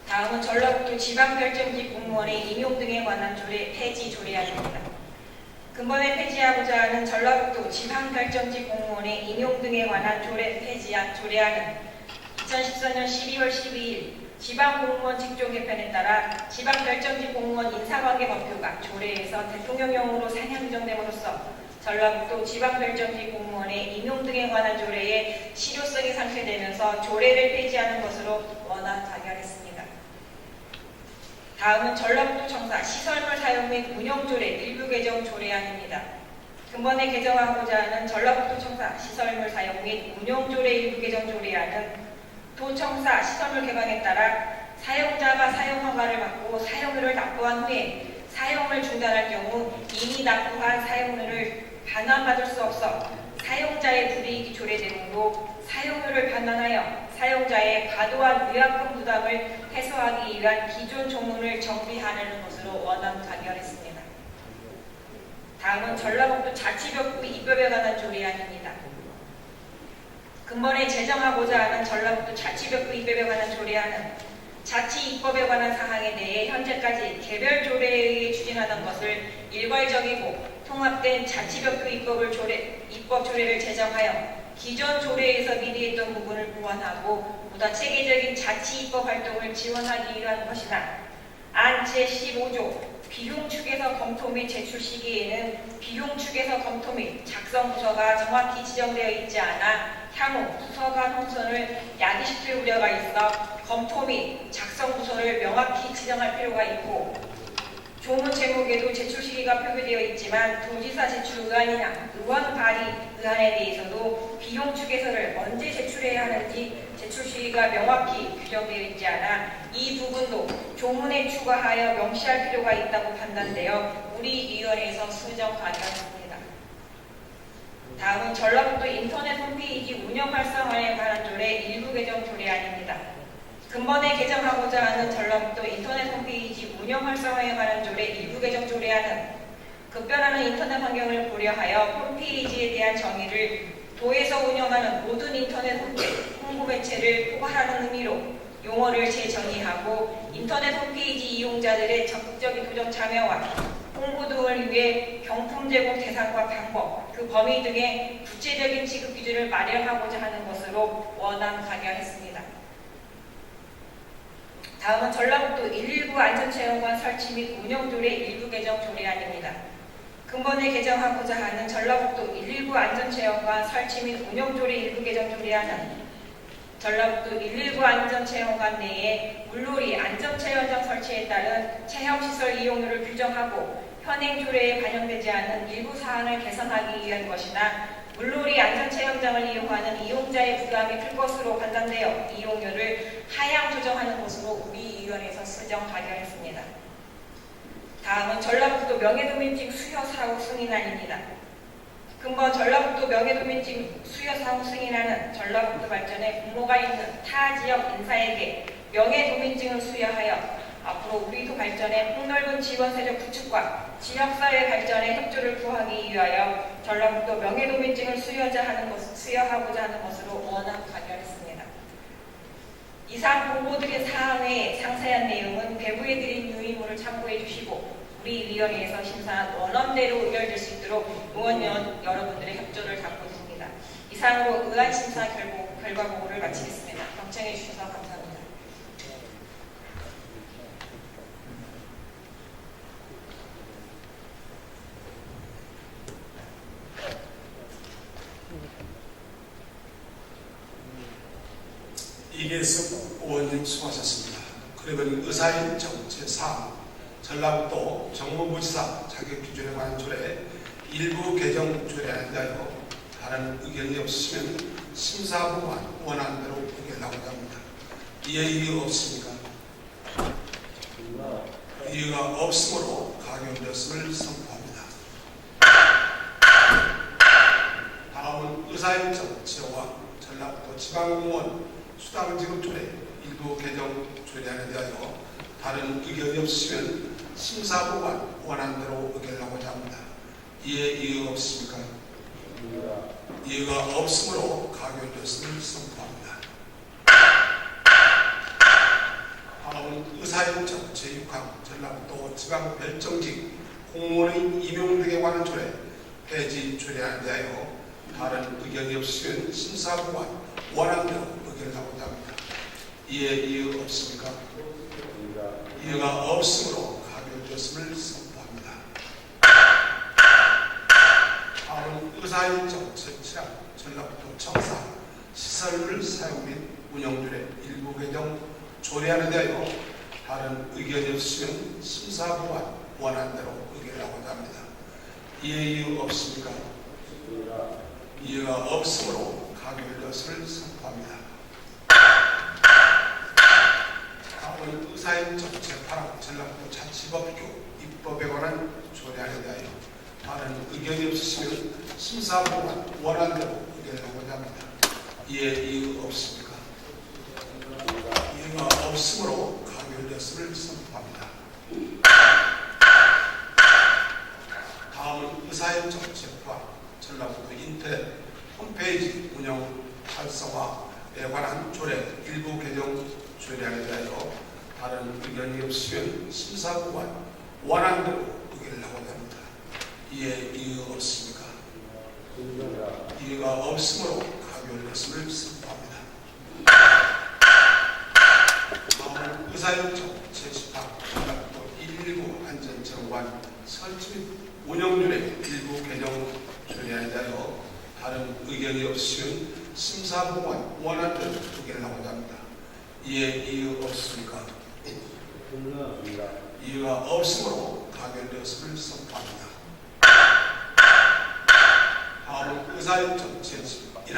다음은 전라북도 지방결정직 공무원의 임용 등에 관한 조례 폐지 조례안입니다. 근본에 폐지하고자 하는 전라북도 지방결정직 공무원의 임용 등에 관한 조례 폐지안 조례안은 2014년 12월 12일 지방공무원 직종 개편에 따라 지방결정직 공무원 인사관계법규가 조례에서 대통령령으로 상향 규정됨으로써 전라북도 지방결정직 공무원의 임용 등에 관한 조례의 실효성이 상실되면서 조례를 폐지하는 것으로 원안 가결했습니다. 다음은 전라북도 청사 시설물 사용 및 운영 조례 일부 개정 조례안입니다. 근본에 개정하고자 하는 전라북도 청사 시설물 사용 및 운영 조례 일부 개정 조례안은 도청사 시설물 개방에 따라 사용자가 사용 허가를 받고 사용료를 납부한 후에 사용을 중단할 경우 이미 납부한 사용료를 반환받을 수 없어 사용자의 불이익이 조례되므로 사용료를 반환하여 사용자의 과도한 위약금 부담을 해소하기 위한 기존 조문을 정비하려는 것으로 원안 가결했습니다. 다음은 전라북도 자치법규 입법에 관한 조례안입니다. 근본에 제정하고자 하는 전라북도 자치법규 입법에 관한 조례안은 자치 입법에 관한 사항에 대해 현재까지 개별 조례에 의해 추진하던 것을 일괄적이고 통합된 자치법규 입법 조례를 제정하여 기존 조례에서 미비했던 부분을 보완하고 보다 체계적인 자치 입법 활동을 지원하기 위한 것이다. 안 제15조 비용 추계서 검토 및 제출 시기에는 비용 추계서 검토 및 작성 부서가 정확히 지정되어 있지 않아 향후 부서간 혼선을 야기시킬 우려가 있어 검토 및 작성 부서를 명확히 지정할 필요가 있고, 조문 제목에도 제출 시기가 표기되어 있지만 도지사 제출 의안이나 의원 발의 의안에 대해서도 비용 추계서를 언제 제출해야 하는지 제출 시기가 명확히 규정되어 있지 않아 이 부분도 조문에 추가하여 명시할 필요가 있다고 판단되어 우리 위원회에서 수정 가결했습니다. 다음은 전라북도 인터넷 홈페이지 운영 활성화에 관한 조례 일부 개정 조례안입니다. 근본에 개정하고자 하는 전라북도 인터넷 홈페이지 운영 활성화에 관한 조례 일부 개정 조례안은 급변하는 인터넷 환경을 고려하여 홈페이지에 대한 정의를 도에서 운영하는 모든 인터넷 홍보 매체를 포괄하는 의미로 용어를 재정의하고 인터넷 홈페이지 이용자들의 적극적인 도전 참여와 홍보 등을 위해 경품 제공 대상과 방법, 그 범위 등의 구체적인 지급 기준을 마련하고자 하는 것으로 원안 가결했습니다. 다음은 전라북도 119 안전체험관 설치 및 운영조례 일부 개정 조례안입니다. 근본에 개정하고자 하는 전라북도 119 안전체험관 설치 및 운영조례 일부 개정 조례안은 전라북도 119 안전체험관 내에 물놀이 안전체험장 설치에 따른 체험시설 이용료를 규정하고 현행 조례에 반영되지 않은 일부 사항을 개선하기 위한 것이나 물놀이 안전체험장을 이용하는 이용자의 부담이 클 것으로 판단되어 이용료를 하향 조정하는 것으로 우리 위원회에서 수정 가결했습니다. 다음은 전라북도 명예도민증 수여 사후 승인안입니다. 근본 전라북도 명예도민증 수여 사후 승인안은 전라북도 발전에 공모가 있는 타 지역 인사에게 명예도민증을 수여하여 앞으로 우리도 발전에 폭넓은 지원세력 구축과 지역사회 발전에 협조를 구하기 위하여 전라북도 명예도민증을 수여하고자 하는 것으로 원안 가결했습니다. 이상 보고드린 사항 외에 상세한 내용은 배부해드린 유의문을 참고해 주시고 우리 위원회에서 심사한 원언대로 의결될 수 있도록 의원 여러분들의 협조를 받고 있습니다. 이상으로 의안 심사 결과 보고를 마치겠습니다. 경청해 주셔서 감사합니다. 이계숙 의원님 수고하셨습니다. 그러면 의사일정 제3 전라북도 정무부지사 자격기준에 관한 조례 일부 개정 조례안에 대하여 다른 의견이 없으시면 심사부만 원안대로 의결하고자 합니다. 이에 이의 없습니까? 이의가 없으므로 가결되었음을 선포합니다. 다음은 의사일정 제5항 전라북도 지방공무원 수당지급 조례 일부 개정 조례안에 대하여 다른 의견이 없으시면 심사부만 원안대로 의결하고자 합니다. 이에 이의가 없습니까? 이의가 없으므로 가결되었음을 선포합니다. 다음은 의사일정 제6항 전라북도 지방별정직 공무원의 임용 등에 관한 조례 폐지 조례안에 대하여 다른 의견이 없으면 심사부만 원안대로 의결하고자 합니다. 이에 이의 없습니까? 이의가 없으므로 가결되었음을 선포합니다. 다음은 의사일정 제7항 전라북도 청사 시설물 사용 및 운영조례 일부 개정 조례안에 대하여 다른 의견이 없으면 심사부만 원안대로 의결하고자 합니다. 이에 이의 없습니까? 이의가 없으므로 가결되었음을 선포합니다. 다음은 의사일정 제8항 전라북도 자치법규 입법에 관한 조례안에 대하여 다른 의견이 없으시면 심사부만 원안대로 의결하고자 합니다. 이에 이의 없습니까? 이의가 없으므로 가결되었음을 선포합니다. 다음은 의사일정 제9항 전라북도 인터넷 홈페이지 운영 활성화에 관한 조례 일부 개정 조례안에 대하여 다른 의견이 없으면 심사부만 원안대로 의결을 하고자 합니다. 이에 이유 없습니까? 이유가 없으므로 가결 것을 선포합니다. 다음은 의사일정 제18 전라북도 119 안전정관 설치 및 운영률의 일부 개정 조례에 대하여 다른 의견이 없으면 심사보관 원안을 의견하고자 합니다. 이에 이유 없습니까? 이유가 없으므로 가결되었음을 선포합니다. 다음은 의사일정 제1항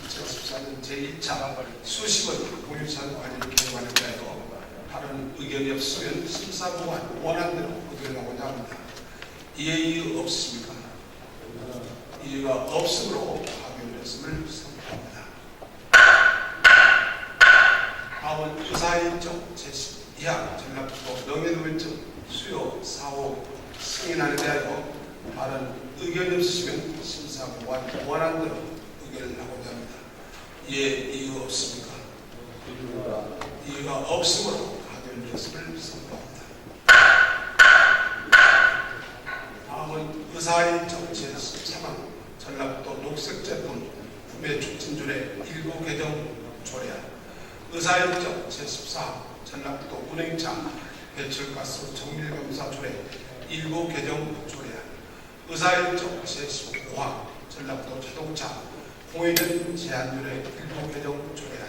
2014년 제1차 수십원 공유산 관리 개관에 대하여 다른 의견이 없으면 심사보관 원안대로 의견하고자 합니다. 이에 이유 없습니까? 이유가 없으므로 가결되었음을 선포합니다. 다음은 의사일정 제12항 전라북도 명예노동증 수요 사후 승인안에 대하여 다른 의견이 없으시면 심사보관 원안대로 의견을 하고자 합니다. 이에 이유 없습니까? 이유가 없으므로 가결되었음을 선포합니다. 다음은 의사일정 제13항 전라북도 녹색제품 구매 촉진조례 일부 개정 조례안 의사일정 제14항 전라북도 운행차 배출가스 정밀검사 조례 일부 개정 조례안 의사일정 제15항 전라북도 자동차 공회전 제한율의 일부 개정 조례안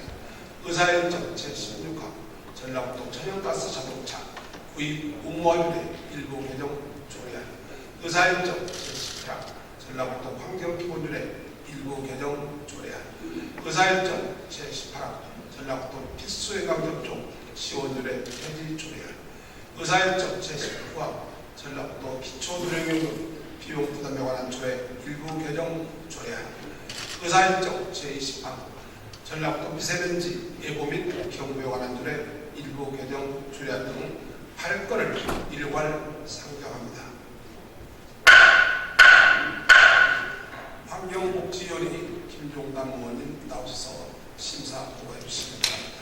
의사일정 제16항 전라북도 천연가스 자동차 구입 의무화율의 일부 개정 조례안 의사일정 제10항 전라북도 환경기본율의 일부 개정 조례안 의사일정 제18항 전라북도 필수예강접종 시원율의 폐지 조례안 의사일정 제19항 전라북도 기초노령연금 비용 부담에 관한 조례 일부 개정 조례안 의사일정 제20항 전라북도 미세먼지 예보 및 경보에 관한 조례 일부 개정 조례안 등 8건을 일괄 상정합니다. 환경복지위원회 김종담 의원님 나오셔서 심사 보고해 주시기 바랍니다.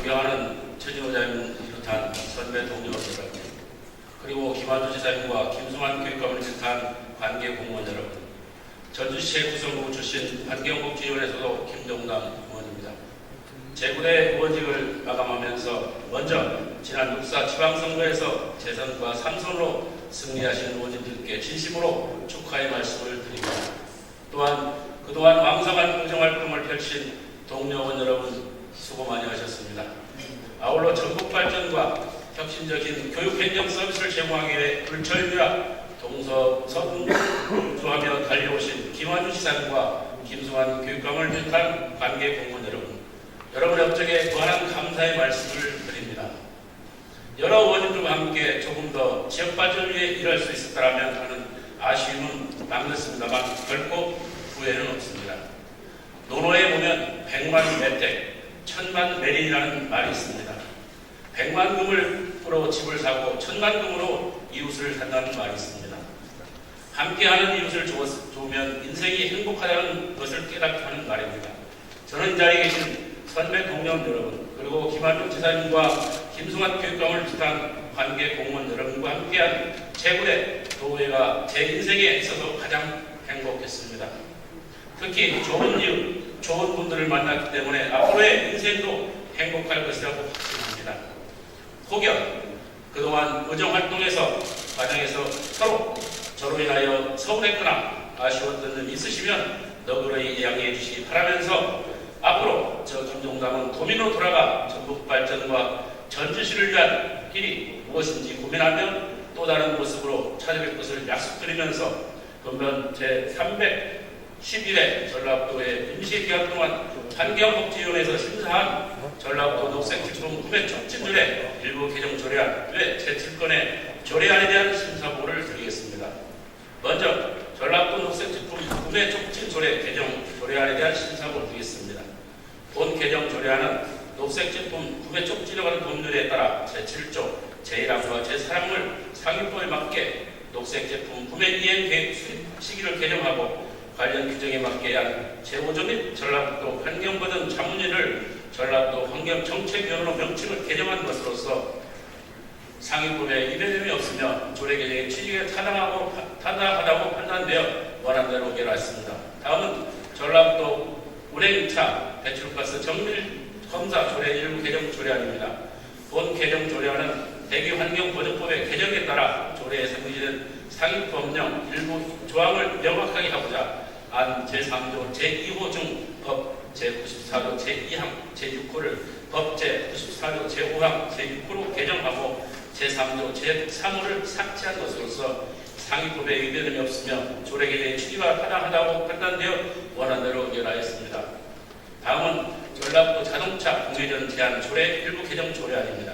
존경하는 최진호 자님을 비롯한 선배 동료 여러분, 그리고 김한주 지사님과 김수만 교육감을 비롯한 관계 공무원 여러분, 전주시 구성구 출신 환경복지위원회 소속 김종남 의원입니다. 제9대 의원직을 마감하면서 먼저 지난 6.4 지방선거에서 재선과 3선으로 승리하신 의원님들께 진심으로 축하의 말씀을 드립니다. 또한 그동안 왕성한 공정활동을 펼친 동료 의원 여러분 수고 많이 하셨습니다. 아울러 전국 발전과 혁신적인 교육 행정 서비스를 제공하기 위해 불철주야 동서서분주하며 달려오신 김한주 지사님과 김수환 교육감을 비롯한 관계 공무원 여러분, 여러분의 업적에 무한한 감사의 말씀을 드립니다. 여러 의원님들과 함께 조금 더 지역 발전을 위해 일할 수 있었다면 하는 아쉬움은 남겼습니다만 결코 후회는 없습니다. 논어에 보면 100만 매택, 1000만 매린이라는 말이 있습니다. 100만 금으로 집을 사고 1000만 금으로 이웃을 산다는 말이 있습니다. 함께하는 이웃을 좋으면 인생이 행복하다는 것을 깨닫게 하는 말입니다. 저는 이 자리에 계신 선배 동료 여러분, 그리고 김한주 지사님과 김승환 교육감을 비롯한 관계 공무원 여러분과 함께한 제9대 도의회가 제 인생에 있어서 가장 행복했습니다. 특히 좋은 이웃, 좋은 분들을 만났기 때문에 앞으로의 인생도 행복할 것이라고 확신합니다. 혹여 그동안 의정활동에서 과정에서 서로 저로 인하여 서운했거나 아쉬웠던 점 있으시면 너그러이 양해해 주시기 바라면서 앞으로 저 김종담은 도민으로 돌아가 전국 발전과 전주시를 위한 길이 무엇인지 고민하며 또 다른 모습으로 찾아뵐 것을 약속드리면서 금번 제311회 전라북도의 임시기간 동안 환경복지위원회에서 심사한 전라북도 녹색제품 구매 촉진조례 일부 개정 조례안 외 제7건의 조례안에 대한 심사보고를 드리겠습니다. 먼저 전라북도 녹색제품 구매 촉진조례 개정 조례안에 대한 심사보고를 드리겠습니다. 본 개정 조례안은 녹색 제품 구매 촉진에 관한 법률에 따라 제7조 제1항과 제3항을 상위법에 맞게 녹색 제품 구매 이행 계획 수립 시기를 개정하고 관련 규정에 맞게 한 제5조 및 전라북도 환경보전 자문위를 전라북도 환경정책위원회로 명칭을 개정한 것으로서 상위법에 위배됨이 없으며 조례 개정의 취지에 타당하다고 판단되어 원안대로 의결하였습니다. 다음은 전라북도 운행차 배출가스 정밀 검사 조례 일부 개정 조례안입니다. 본 개정 조례안은 대기환경보전법의 개정에 따라 조례에 상기된 상위법령 일부 조항을 명확하게 하고자 안 제3조 제2호 중 법 제94조 제2항 제6호를 법 제94조 제5항 제6호로 개정하고 제3조 제3호를 삭제한 것으로서 상위법에 위배됨이 없으며 조례 개정의 취지와 타당하다고 판단되어 원안대로 의결하였습니다. 다음은 전라북도 자동차 공회전 제한 조례 일부 개정 조례안입니다.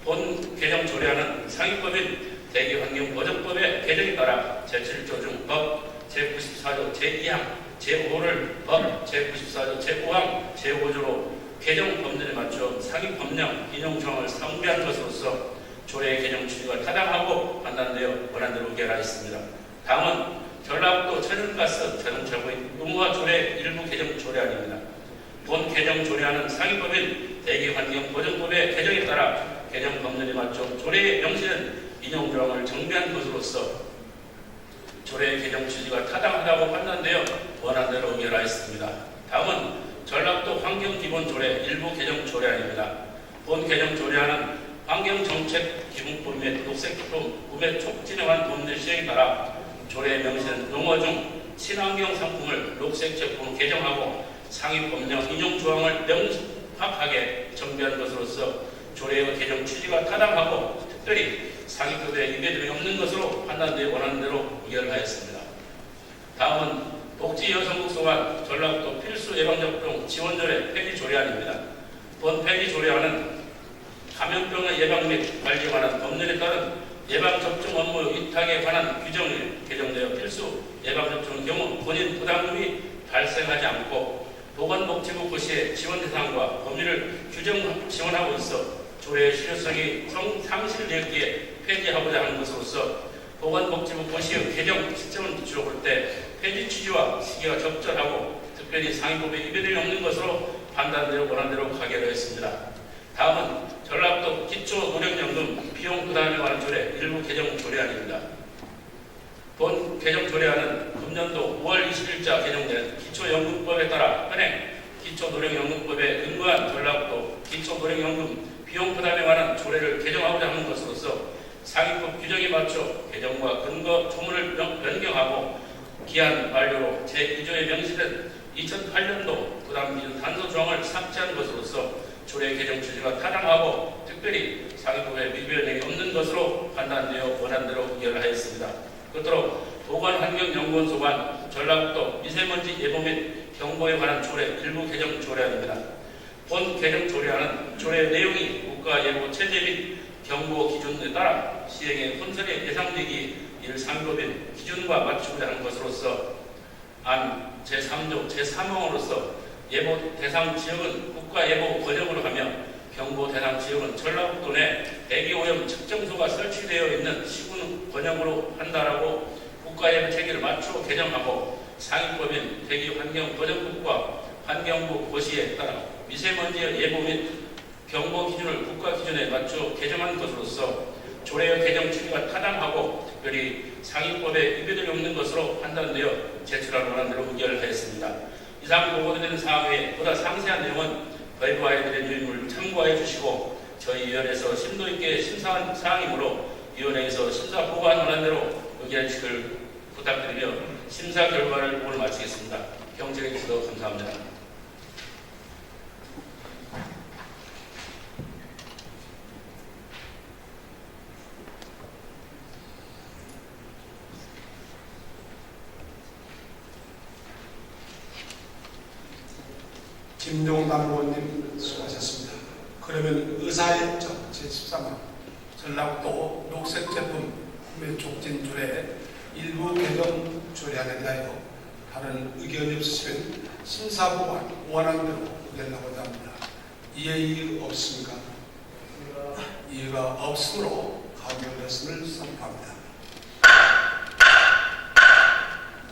본 개정 조례안은 상위법인 대기환경보전법의 개정에 따라 제7조 중 법 제94조 제2항 제5호를 법 제94조 제5항 제5조로 개정 법률에 맞춰 상위 법령 인용 조항을 상비한 것으로서 조례 개정 취지가 타당하고 판단되어 원안대로 의결하였습니다. 다음은 전라북도 천연가스 자동차고의 의무화 조례 일부 개정 조례안입니다. 본 개정 조례안은 상위법인 대기환경보전법의 개정에 따라 개정 법률에 맞춰 조례에 명시된 인용 조항을 정비한 것으로서 조례 개정 취지가 타당하다고 판단되어 원안대로 의결하였습니다. 다음은 전라북도 환경기본조례 일부 개정 조례안입니다. 본 개정 조례안은 환경정책기본법 및 녹색제품 구매 촉진에 관한 법률 시행에 따라 조례에 명시된 용어 중 친환경 상품을 녹색 제품으로 개정하고 상위 법령 인용 조항을 명확하게 정비한 것으로서 조례의 개정 취지가 타당하고 특별히 상위법에 위배됨이 없는 것으로 판단되어 원하는 대로 의결하였습니다. 다음은 복지여성국 소관 전라북도 필수 예방접종 지원조례 폐기 조례안입니다. 본 폐기 조례안은 감염병의 예방 및 관리에 관한 법률에 따른 예방접종 업무 위탁에 관한 규정이 개정되어 필수 예방접종의 경우 본인 부담금이 발생하지 않고 보건복지부 고시의 지원 대상과 범위를 지원하고 있어 조례의 실효성이 상실되었기에 폐지하고자 하는 것으로서 보건복지부 고시의 개정 시점을 비추어 볼 때 폐지 취지와 시기가 적절하고 특별히 상위법에 위배됨이 없는 것으로 판단되어 원안대로 가결하였습니다. 다음은 전라북도 기초노령연금 비용 부담에 관한 조례 일부 개정 조례안입니다. 본 개정 조례안은 금년도 5월 20일자 개정된 기초연금법에 따라 현행 기초노령연금법에 근거한 전라북도 기초노령연금 비용 부담에 관한 조례를 개정하고자 하는 것으로서 상위법 규정에 맞춰 개정과 근거 조문을 변경하고 기한 만료로 제2조에 명시된 2008년도 부담기준 단서 조항을 삭제한 것으로서 조례 개정 취지가 타당하고 특별히 상위법에 위배됨이 없는 것으로 판단되어 원안대로 의결하였습니다. 끝으로 보건환경연구원 소관 전라북도 미세먼지 예보 및 경보에 관한 조례 일부 개정 조례안입니다. 본 개정 조례안은 조례 내용이 국가예보 체제 및 경보 기준에 따라 시행의 혼선이 예상되기 이를 상위법인 기준과 맞추고자 하는 것으로서 안 제3조 제3항으로서 예보 대상 지역은 국가예보 권역으로 하며 경보 대상 지역은 전라북도 내 대기오염 측정소가 설치되어 있는 시군 권역으로 한다라고 국가예보 체계를 맞추어 개정하고 상위법인 대기환경보전법과 환경부 고시에 따라 미세먼지의 예보 및 경보 기준을 국가 기준에 맞추어 개정한 것으로서 조례의 개정 취지가 타당하고 특별히 상위법에 위배됨이 없는 것으로 판단되어 제출한 원안대로 의결하였습니다. 이상 보고드리는 사항 외에 보다 상세한 내용은 발부하여 드린 유인물을 참고해 주시고 저희 위원회에서 심도 있게 심사한 사항이므로 위원회에서 심사 보고한 원안대로 의결하시길 부탁드리며 심사 결과를 오늘 마치겠습니다. 경청해 주셔서 감사합니다. 김종남 의원님 수고하셨습니다. 그러면 의사의 제13화 전라북도 녹색 제품 구매 촉진 조례 일부 개정 조례안에 대하여 다른 의견이 없으시면 심사보관 원안대로 의결하고자 합니다. 이해 없습니까? 이해가 없으므로 가결됐음을 선포합니다.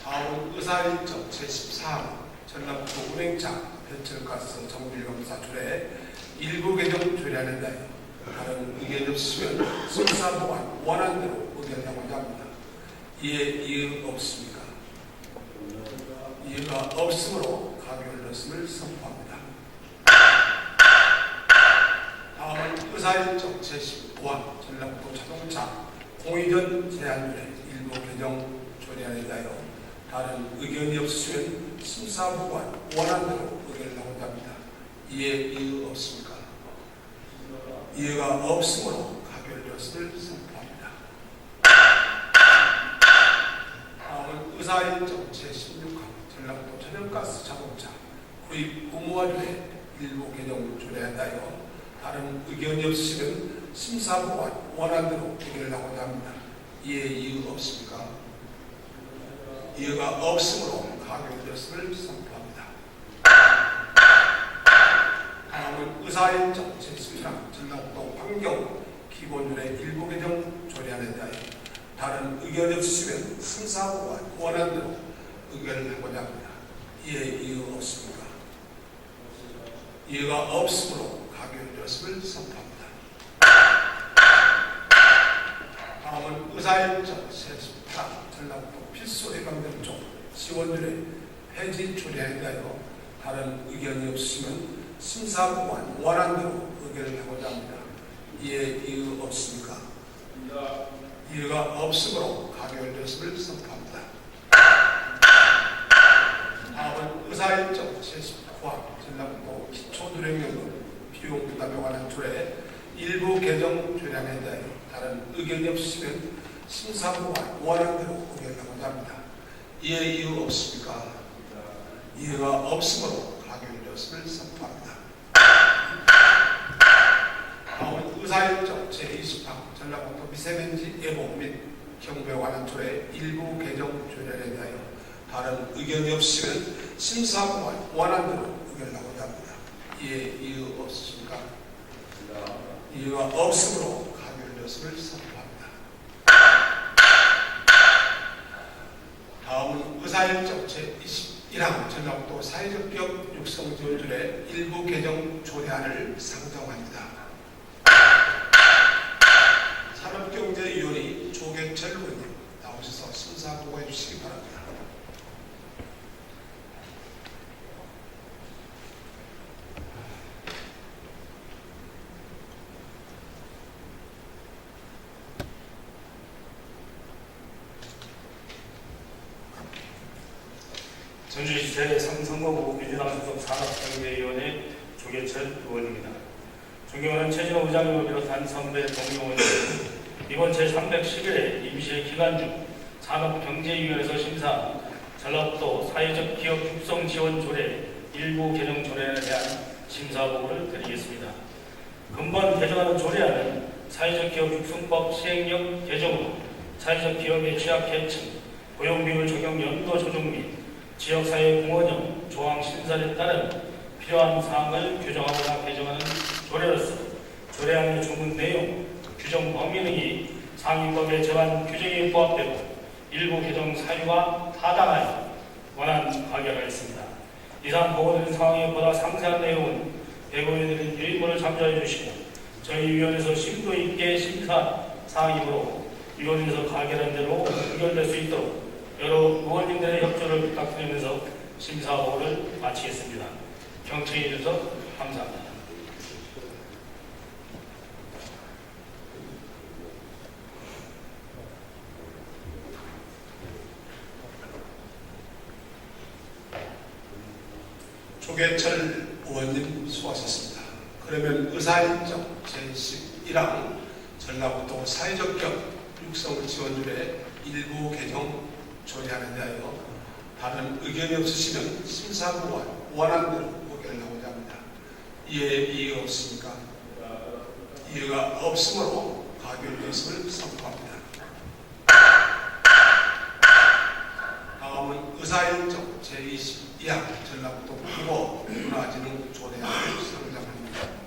다음은 의사일정 제14항 전라북도 운행장 배철가스 정밀검사 조례 일부 개정 조례안에 대하여 다른 의견이 없으면 심사보관 원안대로 의견하고자 합니다. 이해 없습니까? 이해가 없으므로 가결됐음을 선포합니다. 다음은 의사일정 제15항 전라북도 자동차 공의전 제한조례 일부 개정 조례안에 대하여 다른 의견이 없으시면 심사보관 원안대로 의견을 하고자 합니다. 이해 없습니까? 이해가 없으므로 가결되었음을 선포합니다. 다음은 의사일정 제16항 전라북도 천연가스 자동차 구입 의무화조례 일부 개정 조례에 대하여 다른 의견이 없으시면 심사보관 원안대로 의견을 하고자 합니다. 이해 없습니까? 이해가 없으므로 가결되었음을 선포합니다. 다음은 의사일정 제17항 전라북도 환경 기본조례 일부 개정 조례안에 대하여 다른 의견이 없으시면 심사보관 원안대로 의견을 하고자 합니다. 이해 없습니까? 이해가 없으므로 가결되었음을 선포합니다. 다음은 의사일정 제18항 전라북도 필수 해방정종 지원조례 폐지 조례에 대하여 다른 의견이 없으시면 심사보관 원안대로 의견을 하고자 합니다. 이해 없습니까? 이해가 없으므로 가결되었음을 선포합니다. 다음은 의사일정 제19항 전라북도 기초노령연금 비용부담에 관한 조례 일부 개정 조례안에 대하여 다른 의견이 없으시면 심사보관 원안대로 의견을 하고자 합니다. 이해 없습니까? 이해가 없으므로 가결되었음을 선포합니다. 다음은 의사일정 제20항 전라북도 미세먼지 예보 및 경보에 관한 조례 일부 개정 조례에 대하여 다른 의견이 없으면 심사보관 원안대로 의견을 하고자 합니다. 이해 없으십니까? 이해가 없으므로 가결되었음을 선포합니다. 다음은 의사일정 제21항 전라북도 사회적 기업 육성 지원 조례 일부 개정 조례안을 상정합니다. 산업경제위원회 조계철 의원님 나오셔서 심사 보고해 주시기 바랍니다. 전주시 제3선거구 민주당 소속 산업경제위원회 조계철 의원입니다. 존경하는 최진호 의장님을 비롯한 선배 동료 의원님, 이번 제311회 임시회 기간 중 산업경제위원회에서 심사한 전라북도 사회적 기업 육성 지원 조례 일부 개정 조례안에 대한 심사 보고를 드리겠습니다. 근본 개정하는 조례안은 사회적 기업 육성법 시행령 개정으로 사회적 기업의 취약계층 고용비율 적용 연도 조정 및 지역사회 공헌형 조항 신설에 따른 필요한 사항을 규정하거나 개정하는 조례로서 조례안의 주문 내용, 규정 범위 등이 상위법의 정한 규정에 부합되고 일부 개정 사유가 타당하여 원안 가결하였습니다. 이상 보고드린 상황에 보다 상세한 내용은 대법원들은 일부를 참조해 주시고 저희 위원회에서 심도 있게 심사한 사항이므로 위원회에서 가결한 대로 의결될 수 있도록 여러 의원님들의 협조를 부탁드리면서 심사 보고를 마치겠습니다. 경청해 주셔서 감사합니다. 조계철 의원님 수고하셨습니다. 그러면 의사일정 제11항 전라북도 사회적 기업 육성 지원조례 일부 개정 조례안에 대하여 다른 의견이 없으시면 심사보관 원안대로 의견을 하고자 합니다. 이해 없습니까? 이해가 없으므로 가결되었음을 선포합니다. 다음은 의사일정 제22항 전라북도 국어 문화진흥 조례안을 상정합니다.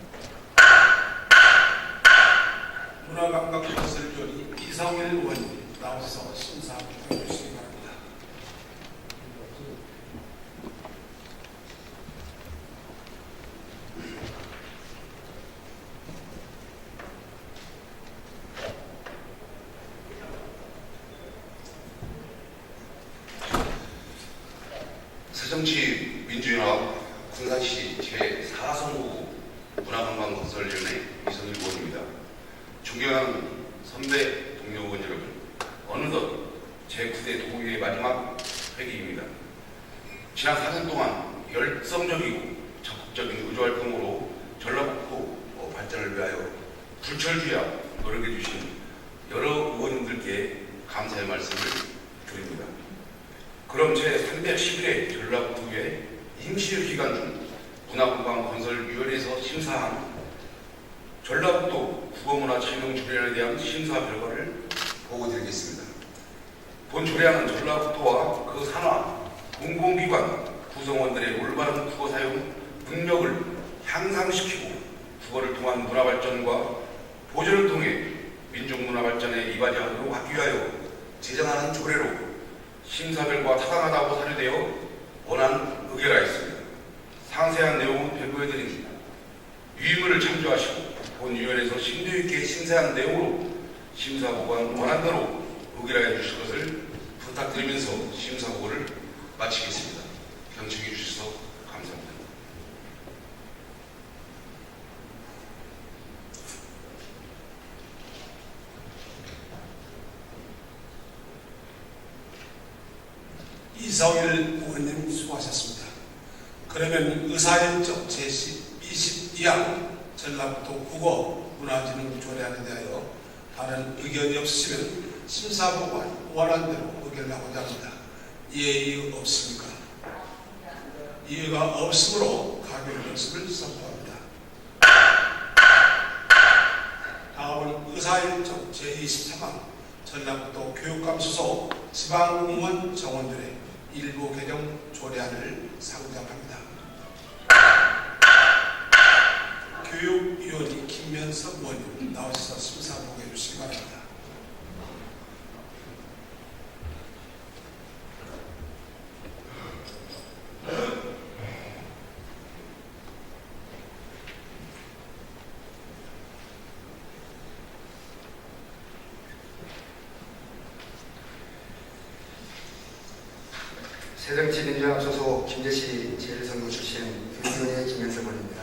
새정치민주연합 군산시 제4선거구 문화관광건설위원회 이성일 의원입니다. 존경하는 선배 동료 의원 여러분, 어느덧 제9대 도의회 마지막 회기입니다. 지난 4년 동안 열성적이고 적극적인 의조활동으로 전라북도 발전을 위하여 불철주야 노력해 주신 여러 의원님들께 감사의 말씀을 드립니다. 그럼 제311회 전라북도의 임시 기간 중 문화관광건설위원회에서 심사한 전라북도 국어문화체육조례안에 대한 심사 결과를 보고드리겠습니다. 본 조례안은 전라북도와 그 산하 공공기관 구성원들의 올바른 국어 사용 능력을 향상시키고 국어를 통한 문화발전과 보존을 통해 민족문화발전에 이바지하도록 하기 위하여 제정하는 조례로 심사 결과 타당하다고 사료되어 원안 의결하였습니다. 상세한 내용은 배부해드립니다. 위임을 참조하시고 본위원회에서 심도 있게 심사한 내용으로 심사보고한 원안대로 의결하여 주실 것을 부탁드리면서 심사보고를 마치겠습니다. 경청해 주셔서 감사합니다. 이성일 의원님 수고하셨습니다. 그러면 의사일정 제22항 전라북도 국어 문화진흥 조례안에 대하여 다른 의견이 없으시면 심사보고한 원안대로 의결하고자 합니다. 이해 없습니까? 이해가 없으므로 가결 결석을 선포합니다. 다음은 의사일정 제23항 전라북도 교육감 소속 지방공무원 정원들의 일부 개정 조례안을 상정합니다. 교육위원이 김면석 의원님 나오셔서 심사보고해 주시기 바랍니다. 새정치민주연합 소속 김제시 제1선거 출신 교육위원회 김현석 의원입니다.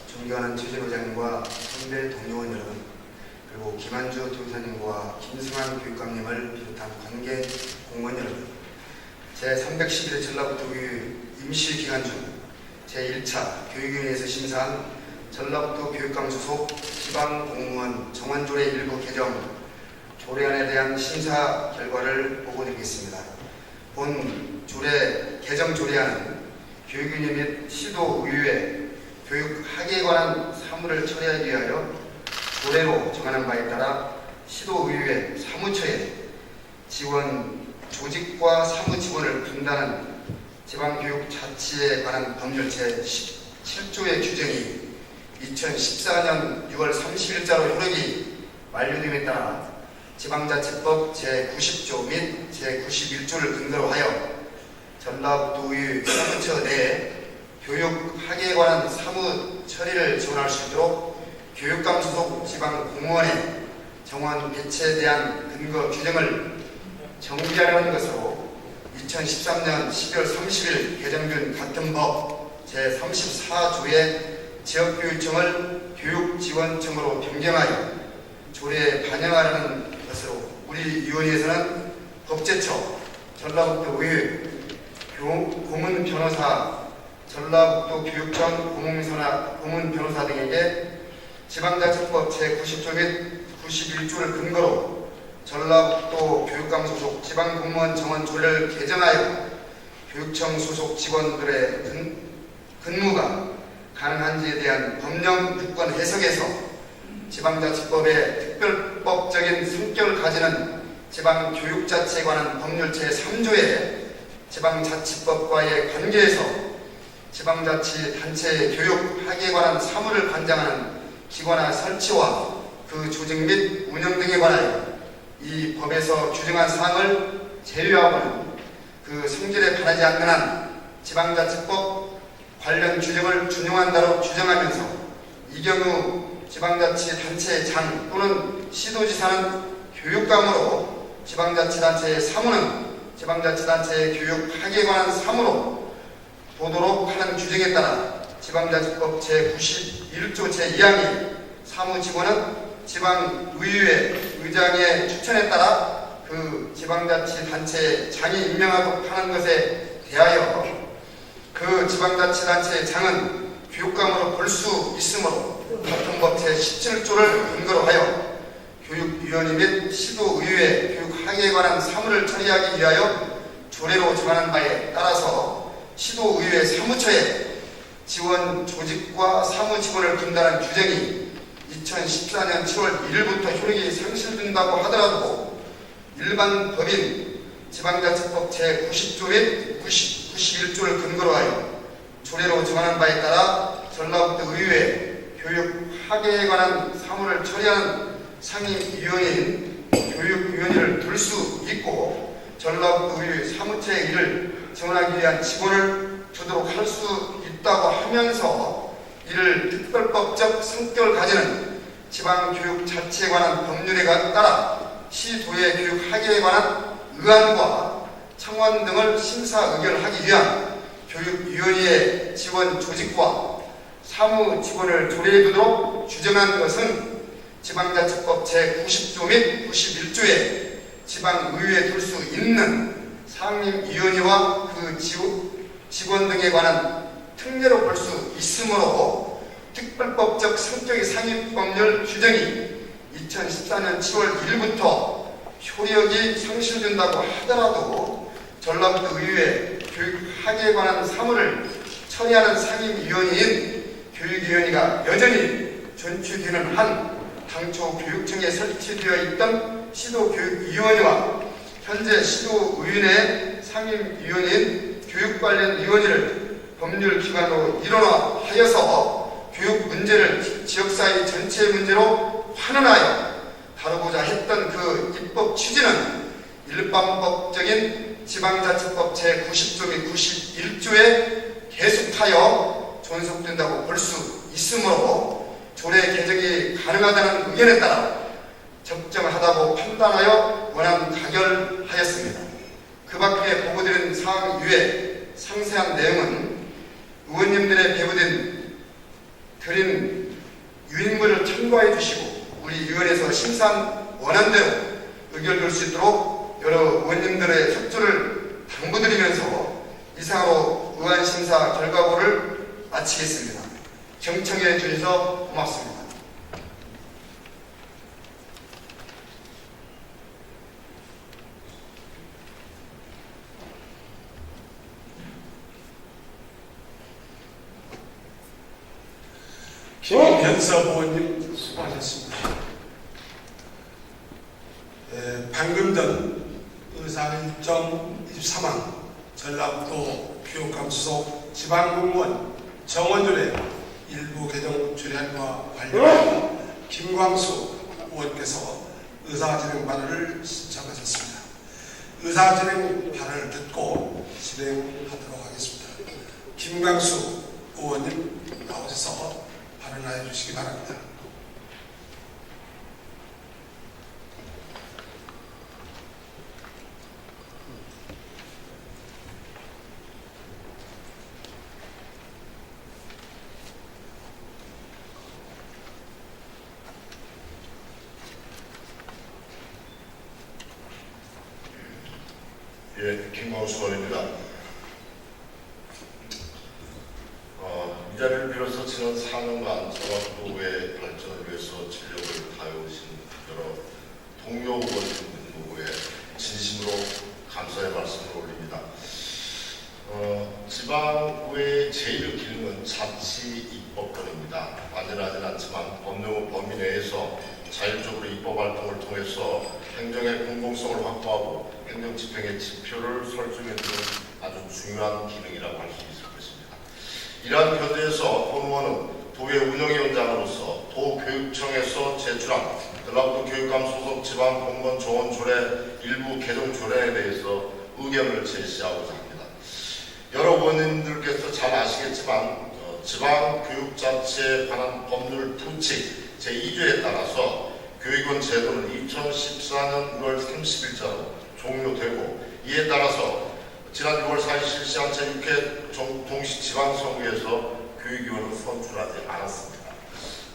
존경하는 최진 의장님과 선배 동료원 여러분, 그리고 김한주 도의사님과 김승환 교육감님을 비롯한 관계 공무원 여러분, 제311회 전라북도교육 임시기간 중 제1차 교육위원회에서 심사한 전라북도 교육감 소속 지방공무원 정원조례 일부 개정 조례안에 대한 심사 결과를 보고드리겠습니다. 본 조례 개정 조례안은 교육위원회 및 시도의회 교육학에 관한 사무를 처리하기 위하여 조례로 정하는 바에 따라 시도의회 사무처의 지원 조직과 사무 지원을 분담하는 지방교육자치에 관한 법률 제17조의 규정이 2014년 6월 30일자로 효력이 만료됨에 따라 지방자치법 제90조 및 제91조를 근거로 하여 전라북도의 사무처 내에 교육학에 관한 사무 처리를 지원할 수 있도록 교육감 소속 지방공무원의 정원 배치에 대한 근거 규정을 정비하려는 것으로 2013년 12월 30일 개정된 같은 법 제34조의 지역교육청을 교육지원청으로 변경하여 조례에 반영하려는 것으로 우리 위원회에서는 법제처, 전라북도의회, 고문변호사, 전라북도 교육청 고문변호사 등에게 지방자치법 제90조 및 91조를 근거로 전라북도 교육감 소속 지방공무원 정원 조례를 개정하여 교육청 소속 직원들의 근무가 가능한지에 대한 법령 유권 해석에서 지방자치법의 특별법적인 성격을 가지는 지방교육자치에 관한 법률 제3조의 지방자치법과의 관계에서 지방자치단체의 교육학에 관한 사무를 관장하는 기관화 설치와 그 조직 및 운영 등에 관하여 이 법에서 규정한 사항을 제외하고는 그 성질에 반하지 않는 한 지방자치법 관련 규정을 준용한다로 규정하면서 이 경우 지방자치단체의 장 또는 시도지사는 교육감으로 지방자치단체의 사무는 지방자치단체의 교육학에 관한 사무로 보도록 하는 규정에 따라 지방자치법 제91조 제2항이 사무직원은 지방의회 의장의 추천에 따라 그 지방자치단체 장이 임명하도록 하는 것에 대하여 그 지방자치단체의 장은 교육감으로 볼 수 있으므로 교통법 제17조를 근거로 하여 교육위원회 및 시도의회 교육학에 관한 사무를 처리하기 위하여 조례로 정하는 바에 따라서 시도의회 사무처에 지원 조직과 사무직원을 분단한 규정이 2014년 7월 1일부터 효력이 상실된다고 하더라도 일반 법인 지방자치법 제90조 및 91조를 근거로 하여 조례로 정하는 바에 따라 전라북도 의회 교육학에 관한 사무를 처리하는 상임위원회인 교육위원회를 둘 수 있고 전라북도 의회 사무처의 일을 정원하기 위한 직원을 두도록 할 수 있다고 하면서 이를 특별법적 성격을 가지는 지방교육자치에 관한 법률에 따라 시도의 교육학에 관한 의안과 청원 등을 심사 의결하기 위한 교육위원회의 지원 조직과 사무직원을 조례에 두도록 규정한 것은 지방자치법 제90조 및 91조에 지방의회에 둘 수 있는 상임위원회와 그 직원 등에 관한 특례로 볼 수 있으므로 특별법적 성격의 상임법률 규정이 2014년 7월 1일부터 효력이 상실된다고 하더라도 전라북도 의회 교육학에 관한 사무를 처리하는 상임위원회인 교육위원회가 여전히 존치되는 한 당초 교육청에 설치되어 있던 시도교육위원회와 현재 시도의회 상임위원회인 교육관련위원회를 법률기관으로 일원화하여서 교육 문제를 지역사회 전체의 문제로 환원하여 다루고자 했던 그 입법 취지는 일반법적인 지방자치법 제90조 및 91조에 계속하여 존속된다고 볼 수 있으므로 조례 개정이 가능하다는 의견에 따라 적정하다고 판단하여 원안 가결하였습니다. 그 밖에 보고드린 사항 이외 상세한 내용은 의원님들의 드린 유인물을 참고해 주시고 우리 위원회에서 심사한 원안대로 의결될 수 있도록 여러 의원님들의 협조를 당부드리면서 이상으로 의안심사 결과보를 마치겠습니다. 경청해 주셔서 고맙습니다. 김변섭 의원님 수고하셨습니다. 방금 전 의사일정 23항 전라북도 교육감 수속 지방공무원 정원조례 일부 개정 조례안과 관련하여 김광수 의원께서 의사진행 발언을 신청하셨습니다. 의사진행 발언을 듣고 진행하도록 하겠습니다. 김광수 의원님 나오셔서 발언하여 주시기 바랍니다. 예, 김광수 의원입니다. 이 자리를 빌어서 지난 4년간 전라북도의 발전을 위해서 진력을 다해오신 여러 동료 의원님들에 진심으로 감사의 말씀을 올립니다. 지방의회의 제1기능은 자치 입법권입니다. 완전하진 않지만 법령 범위 내에서 자율적으로 입법 활동을 통해서 행정의 공공성을 확보하고 행정 집행의 지표를 설정해주는 아주 중요한 기능이라고 할 수 있을 것입니다. 이러한 견제에서 본의원은 도의 운영위원장으로서 도교육청에서 제출한 전라북도 교육감 소속 지방공무원 조언조례 일부 개정 조례에 대해서 의견을 제시하고자 합니다. 여러 의원님들께서 잘 아시겠지만 지방교육자치에 관한 법률 규칙 제2조에 따라서 교육원 제도는 2014년 6월 30일자로 종료되고 이에 따라서 지난 6월 4일 실시한 제6회 동시 지방선거에서 교육위원을 선출하지 않았습니다.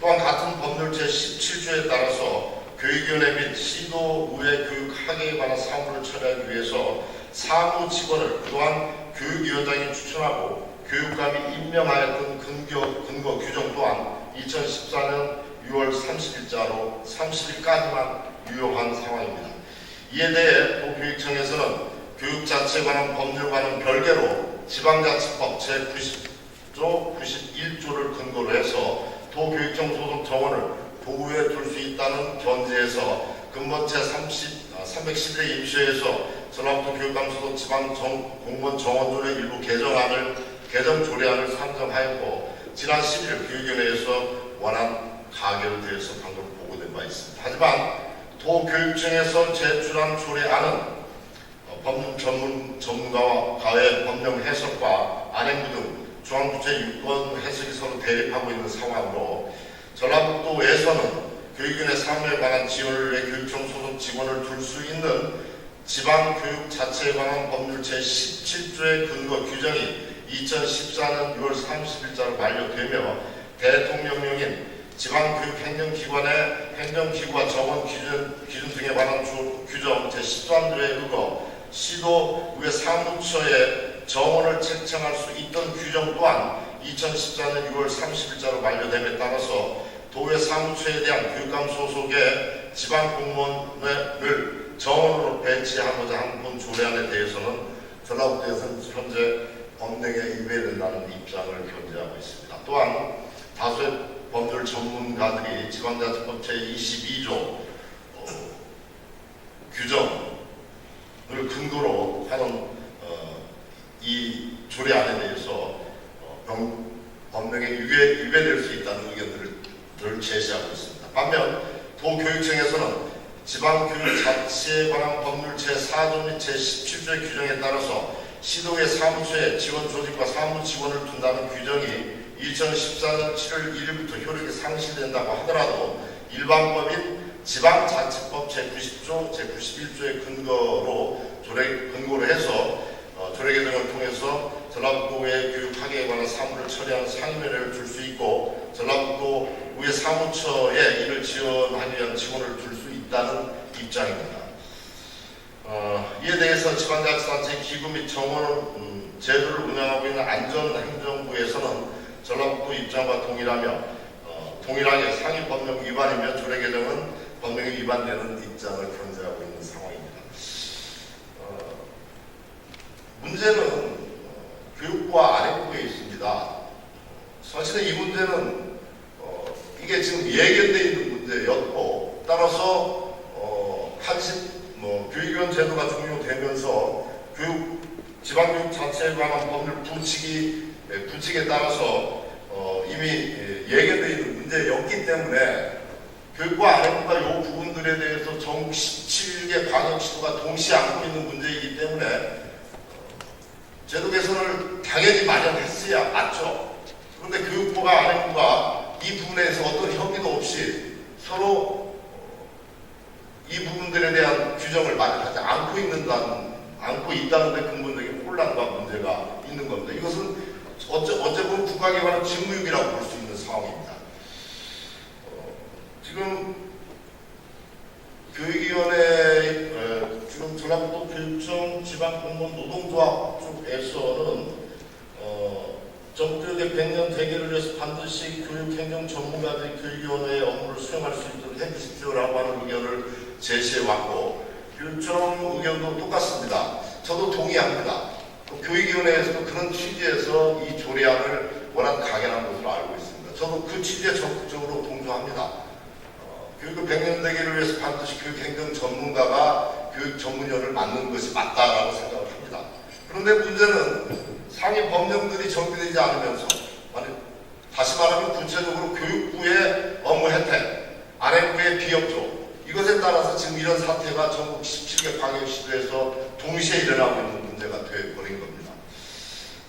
또한 같은 법률 제17조에 따라서 교육위원회 및 시도의회 교육학예에 관한 사무를 처리하기 위해서 사무 직원을 그동안 교육위원장이 추천하고 교육감이 임명하였던 근거 규정 또한 2014년 6월 30일자로 30일까지만 유효한 상황입니다. 이에 대해 도교육청에서는 교육 자체에 관한 법률과는 별개로 지방자치법 제90조, 91조를 근거로 해서 도교육청 소속 정원을 도구에 둘 수 있다는 견지에서 근본 제311회 임시회에서 전라북도 교육감 소속 지방 공무원 정원조례 일부 개정 조례안을 상정하였고 지난 10일 교육위원회에서 원안 가결에 대해서 방금 보고된 바 있습니다. 하지만 도교육청에서 제출한 조례안은 법률 전문가와의 법령 해석과 안행부 등 중앙부처의 유권 해석이 서로 대립하고 있는 상황으로 전라북도에서는 교육위원회 사무에 관한 지원을 위해 교육청 소속 직원을 둘 수 있는 지방교육 자체에 관한 법률 제17조의 근거 규정이 2014년 6월 30일자로 만료되며 대통령령인 지방교육행정기관의 행정기구와 정원 기준 등에 관한 규정 제13조에 의거 시도의회 사무처에 정원을 책정할 수 있던 규정 또한 2014년 6월 30일자로 만료됨에 따라서 도의회 사무처에 대한 교육감 소속의 지방공무원을 정원으로 배치하고자 한 본 조례안에 대해서는 전라북도에서는 현재 법령에 위배된다는 입장을 견지하고 있습니다. 또한 다수의 법률 전문가들이 지방자치법 제22조 규정을 근거로 하는 이 조례안에 대해서 법령에 위배될 수 있다는 의견들을 제시하고 있습니다. 반면 도교육청에서는 지방교육 자치에 관한 법률 제4조 및 제17조의 규정에 따라서 시도의 사무소에 지원 조직과 사무 직원을 둔다는 규정이 2014년 7월 1일부터 효력이 상실된다고 하더라도 일반법인 지방자치법 제90조, 제91조의 근거로 해서 조례 개정을 통해서 전라북도의 교육학예에 관한 사무를 처리하는 상임위원회를 줄 수 있고 전라북도의 사무처에 이를 지원하기 위한 직원을 둘 수 있다는 입장입니다. 이에 대해서 지방자치단체 기구 및 정원 제도를 운영하고 있는 안전행정부에서는 전라북도 입장과 동일하게 상위 법령 위반이며 조례 개정은 법령에 위반되는 입장을 견지하고 있는 상황입니다. 문제는 교육부와 안행부에 있습니다. 사실은 이 문제는 이게 지금 예견되어 있는 문제였고 따라서 교육위원 제도가 종료되면서 지방교육 자체에 관한 법률 부칙에 따라서 이미 예견되어 있는 문제였기 때문에 교육부와 안행부가 이 부분들에 대해서 전국 17개 광역시도가 동시에 안고 있는 문제이기 때문에 제도 개선을 당연히 마련했어야 맞죠. 그런데 교육부가 안행부가 이 부분에서 어떤 협의도 없이 서로 이 부분들에 대한 규정을 마련하지 않고 있다는 데 근본적인 혼란과 문제가 있는 겁니다. 이것은 어째 보면 국가기관의 직무유기라고 볼 수 있는 상황입니다. 지금 교육위원회 지금 전라북도 교육청 지방공무원 노동조합 쪽에서는 전국교육의 100년 대계를 위해서 반드시 교육행정 전문가들이 교육위원회의 업무를 수행할 수 있도록 해주십시오라고 하는 의견을 제시해왔고 교육청 의견도 똑같습니다. 저도 동의합니다. 교육위원회에서도 그런 취지에서 이 조례안을 워낙 강행한 것으로 알고 있습니다. 저도 그 취지에 적극적으로 동조합니다. 교육의 100년 대계를 위해서 반드시 교육행정 전문가가 교육 전문위원을 맡는 것이 맞다라고 생각을 합니다. 그런데 문제는 상위 법령들이 정비되지 않으면서 다시 말하면 구체적으로 교육부의 업무 혜택, 안행부의 비협조 이것에 따라서 지금 이런 사태가 전국 17개 광역시도에서 동시에 일어나고 있는 문제가 되어버린 겁니다.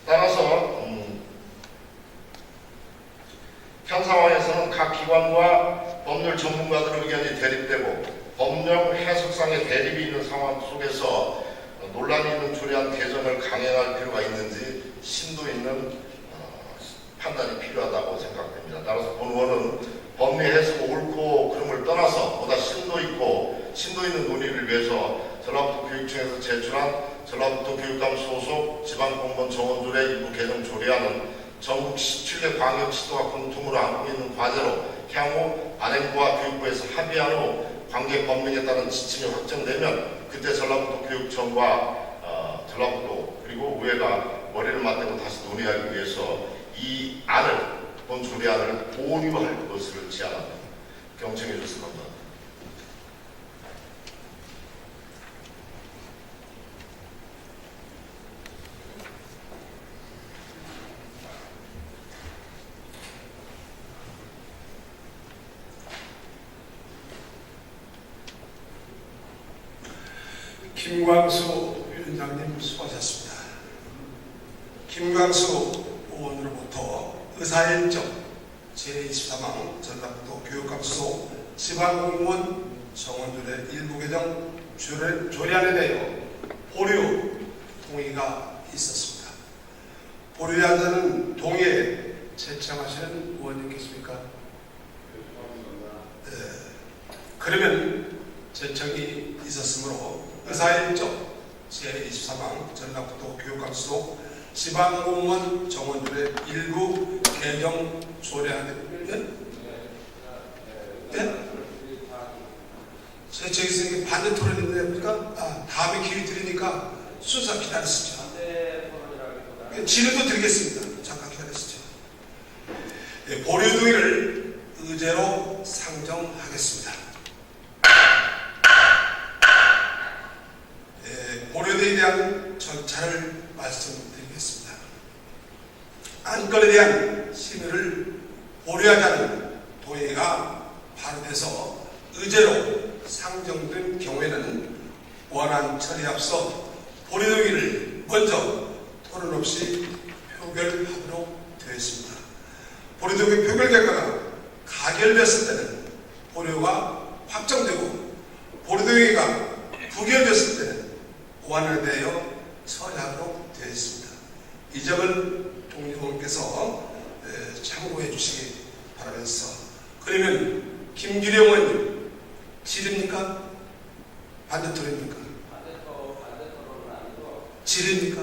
따라서 현 상황에서는 각 기관과 법률 전문가들의 의견이 대립되고 법령 해석상의 대립이 있는 상황 속에서 논란이 있는 조례안 개정을 강행할 필요가 있는지 심도 있는 판단이 필요하다고 생각됩니다. 따라서 본원은 법리 해석 옳고 그름을 떠나서 보다 심도 있는 논의를 위해서 전라북도 교육청에서 제출한 전라북도 교육감 소속 지방공무원 정원조례 일부 개정 조례안은 전국 17개 광역시도가 공통으로 안고 있는 과제로 향후 관행부와 교육부에서 합의한 후 관계 법령에 따른 지침이 확정되면 그때 전라북도 교육청과 전라북도 그리고 의회가 머리를 맞대고 다시 논의하기 위해서 이 안을 본 조례안을 보류할 것을 제안합니다. 경청해 주셔서 감사합니다. 김광수 위원장님 수고하셨습니다. 김광수 의원으로부터 의사일정 제23항 전라북도 교육감 소속 지방공무원 정원조례 일부 개정 조례안에 대하여 보류 동의가 있었습니다. 보류안자는 동의에 채청하시는 의원님 계십니까? 네. 그러면 제청이 있었으므로 의사일정 제23항 전라북도 교육감 소속 지방공무원 정원조례 일부 개정 조례안에 제청이 있으니까 반대 토론인데 보니까 다음에 기회 드리니까 순서 기다리시죠. 질의도 드리겠습니다. 잠깐 기다리시죠. 보류 동의를 의제로 상정하겠습니다. 보류에 대한 절차를 말씀드리겠습니다. 안건에 대한 심의를 보류하자는 동의가 발의돼서 의제로 상정된 경우에는 원안 처리에 앞서 보류 동의를 먼저 토론 없이 표결하도록 되어 있습니다. 보류 동의 표결 결과가 가결됐을 때는 보류가 확정되고 보류 동의가 부결됐을 때는 원안에 대하여 처리하도록 되어 있습니다. 이 점을 동의원께서 참고해 주시기 바라면서 그러면 김규령 의원님 질입니까? 반대 토론입니까? 질입니까?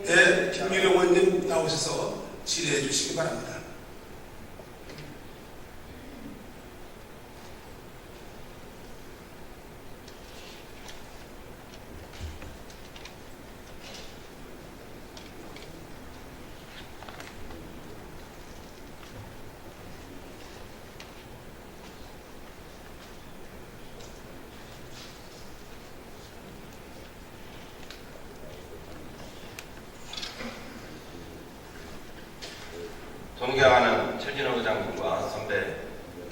네, 김규령 의원님 나오셔서 질의해 주시기 바랍니다. 존경하는 최진호 의장님과 선배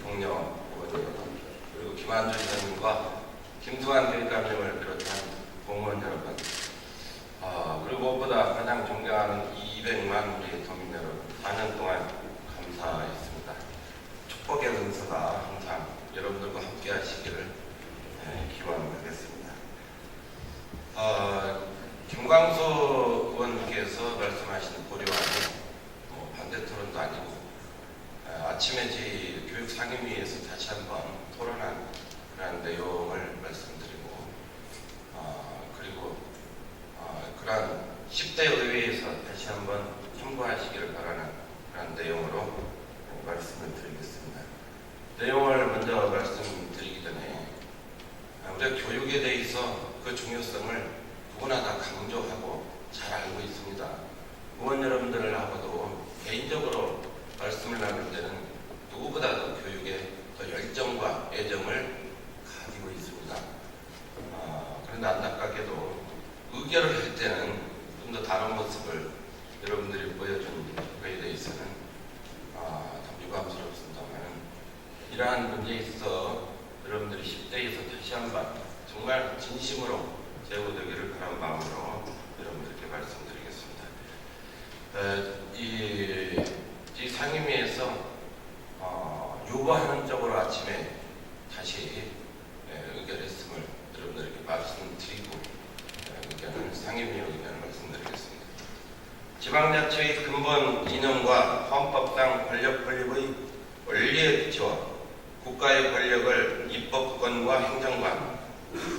동료 의원님 그리고 김한주 의장님과 김두한 교육감님을 비롯한 공무원 여러분 그리고 무엇보다 가장 존경하는 200만 우리 도민 여러분 4년 동안 감사했습니다. 축복의 은사가 항상 여러분들과 함께 하시기를 기원하겠습니다. 김광수 의원께서 말씀하신 보류안이 반대 토론도 아니고 아침에 저희 교육상임위에서 다시 한번 토론한 그런 내용을 말씀드리고 그리고 그런 10대 의회에서 다시 한번 참고하시기를 바라는 그런 내용으로 말씀을 드리겠습니다. 내용을 먼저 말씀드리기 전에 우리가 교육에 대해서 그 중요성을 누구나 다 강조하고 잘 알고 있습니다. 의원 여러분들하고도 개인적으로 말씀을 나눌 때는 누구보다도 교육에 더 열정과 애정을 가지고 있습니다. 그런데 안타깝게도 의결을 할 때는 좀 더 다른 모습을 여러분들이 보여준 거에 대해서는 참 유감스럽습니다만 이러한 문제에 있어서 여러분들이 10대에서 다시 한번 정말 진심으로 제고되기를 바라는 마음으로 여러분들께 말씀드리겠습니다. 이 상임위에서 요구하는 쪽으로 아침에 다시 의결했음을 여러분들에게 말씀드리고 의견 상임위원 의견을 말씀드리겠습니다. 지방자치의 근본 이념과 헌법상 권력 분립의 원리에 비추어 국가의 권력을 입법권과 행정관,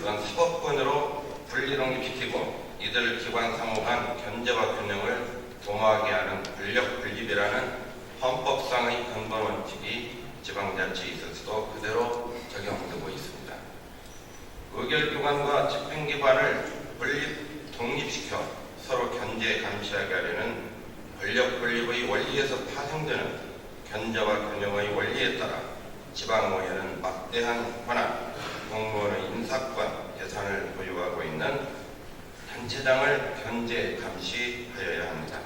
또한 사법권으로 분리독립시키고 이들 기관 상호 간 견제와 균형을 도모하게 하는 권력 분립이라는 헌법상의 근본 원칙이 지방자치에 있어서도 그대로 적용되고 있습니다. 의결기관과 집행기관을 분립, 독립시켜 서로 견제, 감시하게 하려는 권력 분립의 원리에서 파생되는 견제와 균형의 원리에 따라 지방의회는 막대한 권한, 공무원의 인사권, 예산을 보유하고 있는 단체장을 견제, 감시하여야 합니다.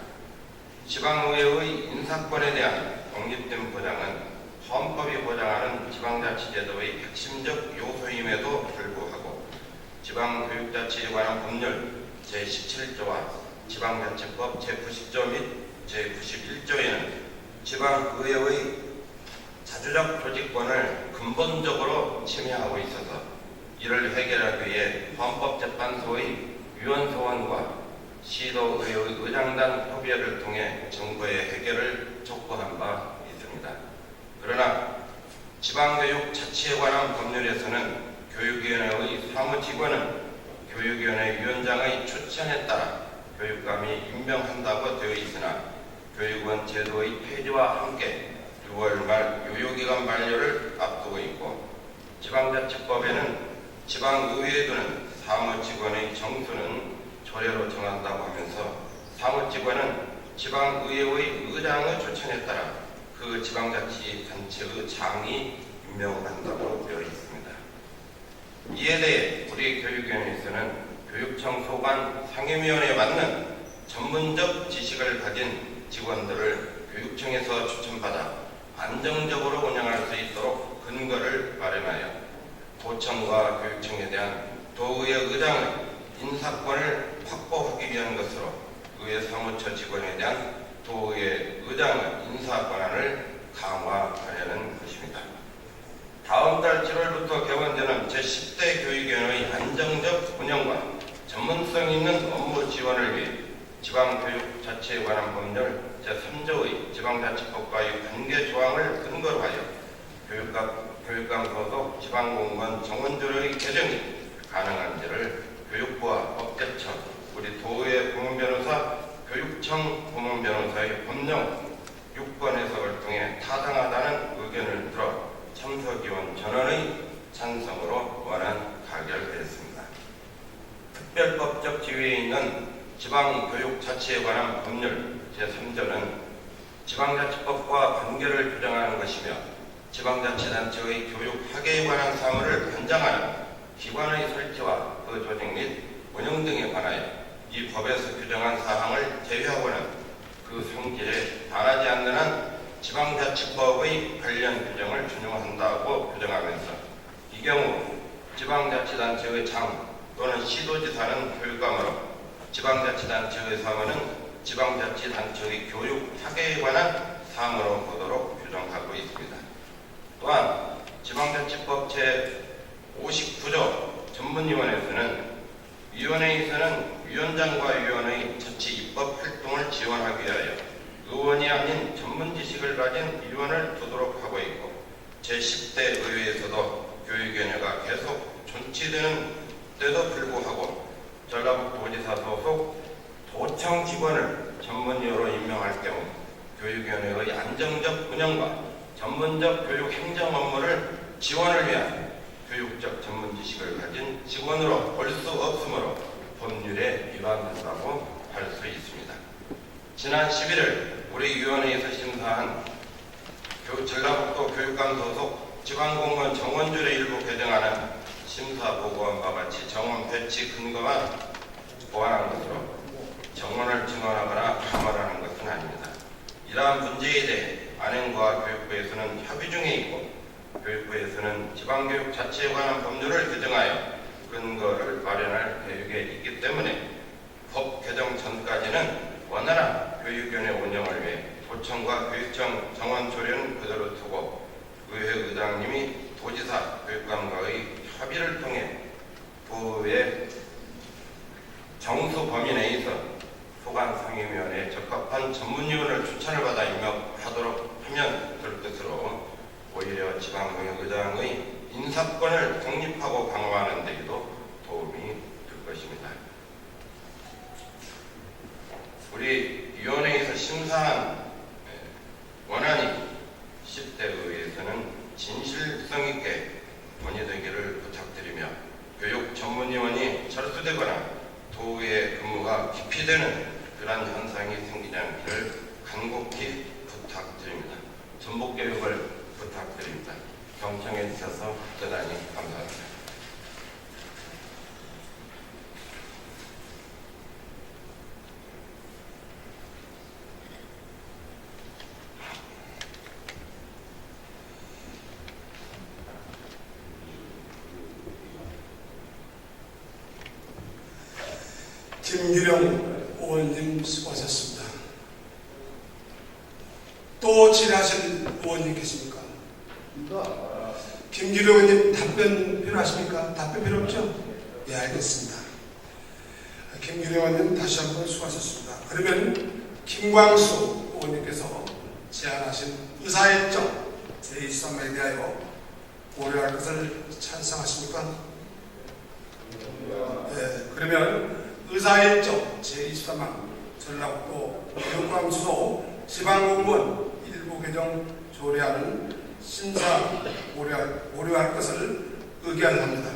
지방의회의 인사권에 대한 독립된 보장은 헌법이 보장하는 지방자치제도의 핵심적 요소임에도 불구하고 지방교육자치에 관한 법률 제17조와 지방자치법 제90조 및 제91조에는 지방의회의 자주적 조직권을 근본적으로 침해하고 있어서 이를 해결하기 위해 헌법재판소의 위원소원과 시도의회 의장단 협의회를 통해 정부의 해결을 촉구한 바 있습니다. 그러나 지방교육 자치에 관한 법률에서는 교육위원회의 사무직원은 교육위원회 위원장의 추천에 따라 교육감이 임명한다고 되어 있으나 교육원 제도의 폐지와 함께 6월 말 유효기간 만료를 앞두고 있고 지방자치법에는 지방의회에 두는 사무직원의 정수는 조례로 정한다고 하면서 사무직원은 지방의회의 의장의 추천에 따라 그 지방자치단체의 장이 임명한다고 되어 있습니다. 이에 대해 우리 교육위원회에서는 교육청 소관 상임위원회에 맞는 전문적 지식을 가진 직원들을 교육청에서 추천받아 안정적으로 운영할 수 있도록 근거를 마련하여 도청과 교육청에 대한 도의회 의장의 인사권을 확보하기 위한 것으로 의회 사무처 직원에 대한 도의회 의장의 인사 권한을 강화하려는 것입니다. 다음 달 7월부터 개원되는 제10대 교육위원회의 안정적 운영과 전문성 있는 업무 지원을 위해 지방교육 자치에 관한 법률 제3조의 지방자치법과의 관계 조항을 근거로 하여 교육감 소속 지방공무원 정원조례의 개정이 가능한지를 교육부와 법제처, 우리 도의회顧問변호사, 교육청顧問변호사의 법령 6번 해석을 통해 타당하다는 의견을 들어 참석위원 전원의 찬성으로 원안 가결되었습니다. 특별법적 지위에 있는 지방교육자치에 관한 법률 제3조는 지방자치법과 관계를 규정하는 것이며 지방자치단체의 교육학계에 관한 사무를 관장하는 기관의 설치와 그 조직 및 운영 등에 관하여 이 법에서 규정한 사항을 제외하고는 그 성질에 반하지 않는 한 지방자치법의 관련 규정을 준용한다고 규정하면서 이 경우 지방자치단체의 장 또는 시도지사는 교육감으로 지방자치단체의 사무는 지방자치단체의 교육학계에 관한 사무로 보도록 규정하고 있습니다. 또한 지방자치법 제59조 전문위원회에서는 위원회에서는 위원장과 위원의 자치 입법 활동을 지원하기 위하여 의원이 아닌 전문 지식을 가진 위원을 두도록 하고 있고 제10대 의회에서도 교육위원회가 계속 존치되는 때도 불구하고 전라북도지사 소속 도청 직원을 전문위원으로 임명할 경우 교육위원회의 안정적 운영과 전문적 교육 행정 업무를 지원을 위한 교육적 전문 지식을 가진 직원으로 볼 수 없으므로 법률에 위반한다고 할 수 있습니다. 지난 11일 우리 위원회에서 심사한 전라북도 교육감 소속 지방공무원 정원조례 일부 개정안은 심사 보고한 바와 같이 정원 배치 근거만 보완한 것으로 정원을 증원하거나 감원하는 것은 아닙니다. 이러한 문제에 대해 안행과 교육부에서는 협의 중에 있고 교육부에서는 지방교육 자치에 관한 법률을 개정하여 근거를 마련할 계획에 있기 때문에 법 개정 전까지는 원활한 교육위원회 운영을 위해 도청과 교육청 정원 조례는 그대로 두고 의회 의장님이 도지사 교육감과의 협의를 통해 도의 정수 범위 대표 지방공역의장의 인사권을 독립하고 강화하는 데에도 도움이 될 것입니다. 우리 위원회에서 심사한 원안이 10대 의회에서는 진실성 있게 논의되기를 부탁드리며 교육 전문위원이 철수되거나 도의회 근무가 기피되는 그러한 현상이 생기지 않기를 간곡히 부탁드립니다. 전복교육을 부탁드립니다. 경청해 주셔서 대단히 감사합니다. 김규령 의원님 수고하셨습니다. 또 질의하실 의원님 계십니까? 김규령 의원님 답변 필요하십니까? 답변 필요 없죠? 예, 알겠습니다. 김규령 의원님 다시 한번 수고하셨습니다. 그러면 김광수 의원님께서 제안하신 의사일정 제23회에 대하여 고려할 것을 찬성하십니까? 예, 그러면 의사일정 제23항 전라북도 교육감 수소 지방공무원 일부 개정 조례안은 심사 고려할 것을 의견합니다.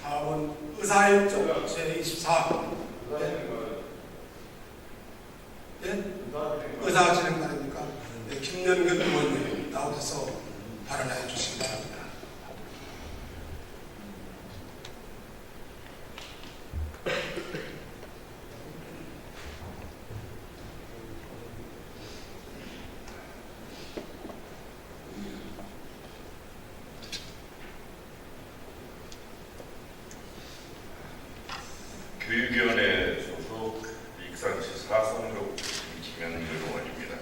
다음은 의사일정 제24항 의사 진행단입니까? 네, 김연근 의원님 나오셔서 발언해 주시기 바랍니다. 교육위원회 소속 익산시 4선급 김현근 의원입니다.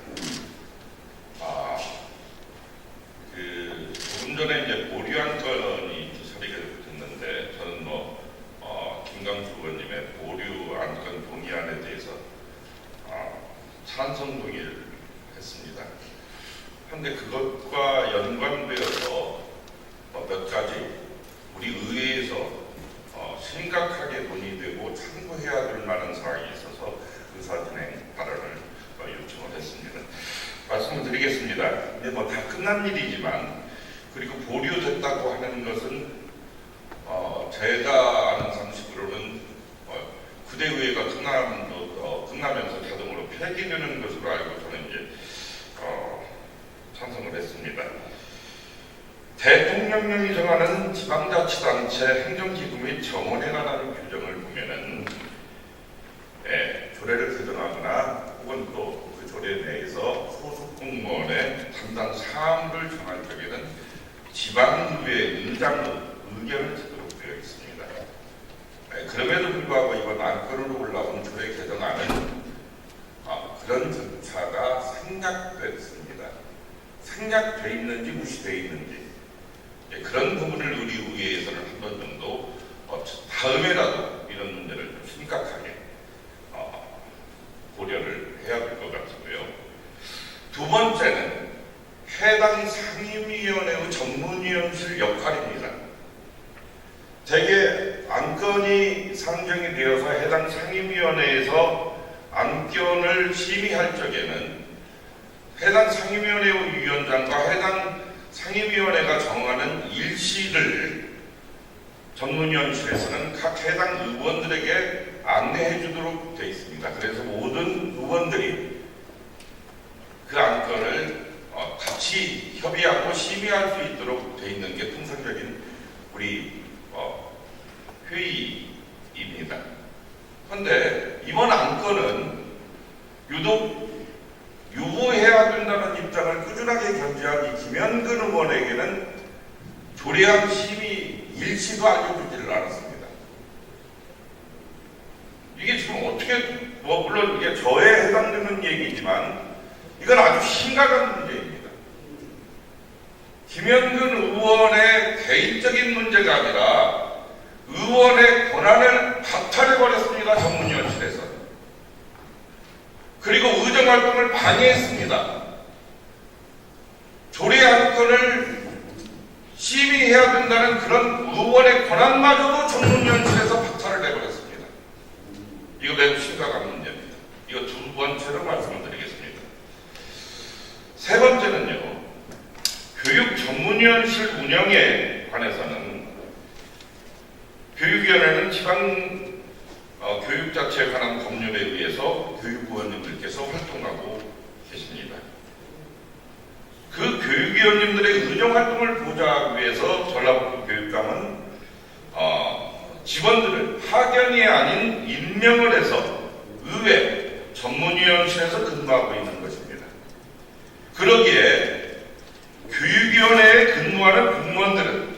조금 전에 이제 보류한 건이 처리가 됐는데 저는 김광수 의원님의 보류 안건 동의안에 대해서 찬성 동의를 했습니다. 그런데 그것과 연관되어서 몇 가지 우리 의회에서 심각하게 논의되고 참고해야 될 만한 사항이 있어서 의사진행 발언을 요청을 했습니다. 말씀을 드리겠습니다. 이제 다 끝난 일이지만 그리고 보류됐다고 하는 것은 제가 아는 상식으로는 구대의회가 끝나면서 자동으로 폐기되는 것으로 알고 저는 이제 찬성을 했습니다. 대통령령이 정하는 지방자치단체 행정기구 및 정원에 관한 규정을 보면은 조례를 개정하거나 혹은 또 그 조례 내에서 소속 공무원의 담당 사항을 정할 적에는 지방의회 의장의 의견을 듣도록 되어 있습니다. 그럼에도 불구하고 이번 안건으로 올라온 조례 개정안은 그런 절차가 생략됐습니다. 생략돼 있는지 무시되어 있는지 그런 부분을 우리 의회에서는 한 번 정도 다음에라도 이런 문제를 좀 심각하게 고려를 해야 될 것 같고요. 두 번째는 해당 상임위원회의 전문위원실 역할입니다. 대개 안건이 상정이 되어서 해당 상임위원회에서 안건을 심의할 적에는 해당 상임위원회 위원장과 해당 상임위원회가 정하는 일시를 전문위원실에서는 각 해당 의원들에게 안내해 주도록 되어 있습니다. 그래서 모든 의원들이 그 안건을 같이 협의하고 심의할 수 있도록 되어 있는 게 통상적인 우리 회의입니다. 그런데 이번 안건은 유독 유보해야 된다는 입장을 꾸준하게 견지한 이 김현근 의원에게는 조례안 심의 일시도 알려주지를 않았습니다. 이게 지금 어떻게 물론 이게 저에 해당되는 얘기지만 이건 아주 심각한 문제입니다. 김현근 의원의 개인적인 문제가 아니라 의원의 권한을 박탈해버렸습니다. 전문위원실에서. 그리고 의정활동을 방해했습니다. 조례 한 건을 심의해야 된다는 그런 의원의 권한마저도 전문위원실에서 박탈을 해버렸습니다. 이거 매우 심각한 문제입니다. 이거 두 번째로 말씀을 드리겠습니다. 세 번째는요, 교육 전문위원실 운영에 관해서는 교육위원회는 지방 교육 자체에 관한 법률에 의해서 교육위원님들께서 활동하고 계십니다. 그 교육위원님들의 의정활동을 보좌하기 위해서 전라북도 교육감은 직원들을 파견이 아닌 임명을 해서 의회 전문위원실에서 근무하고 있는 것입니다. 그러기에 교육위원회에 근무하는 공무원들은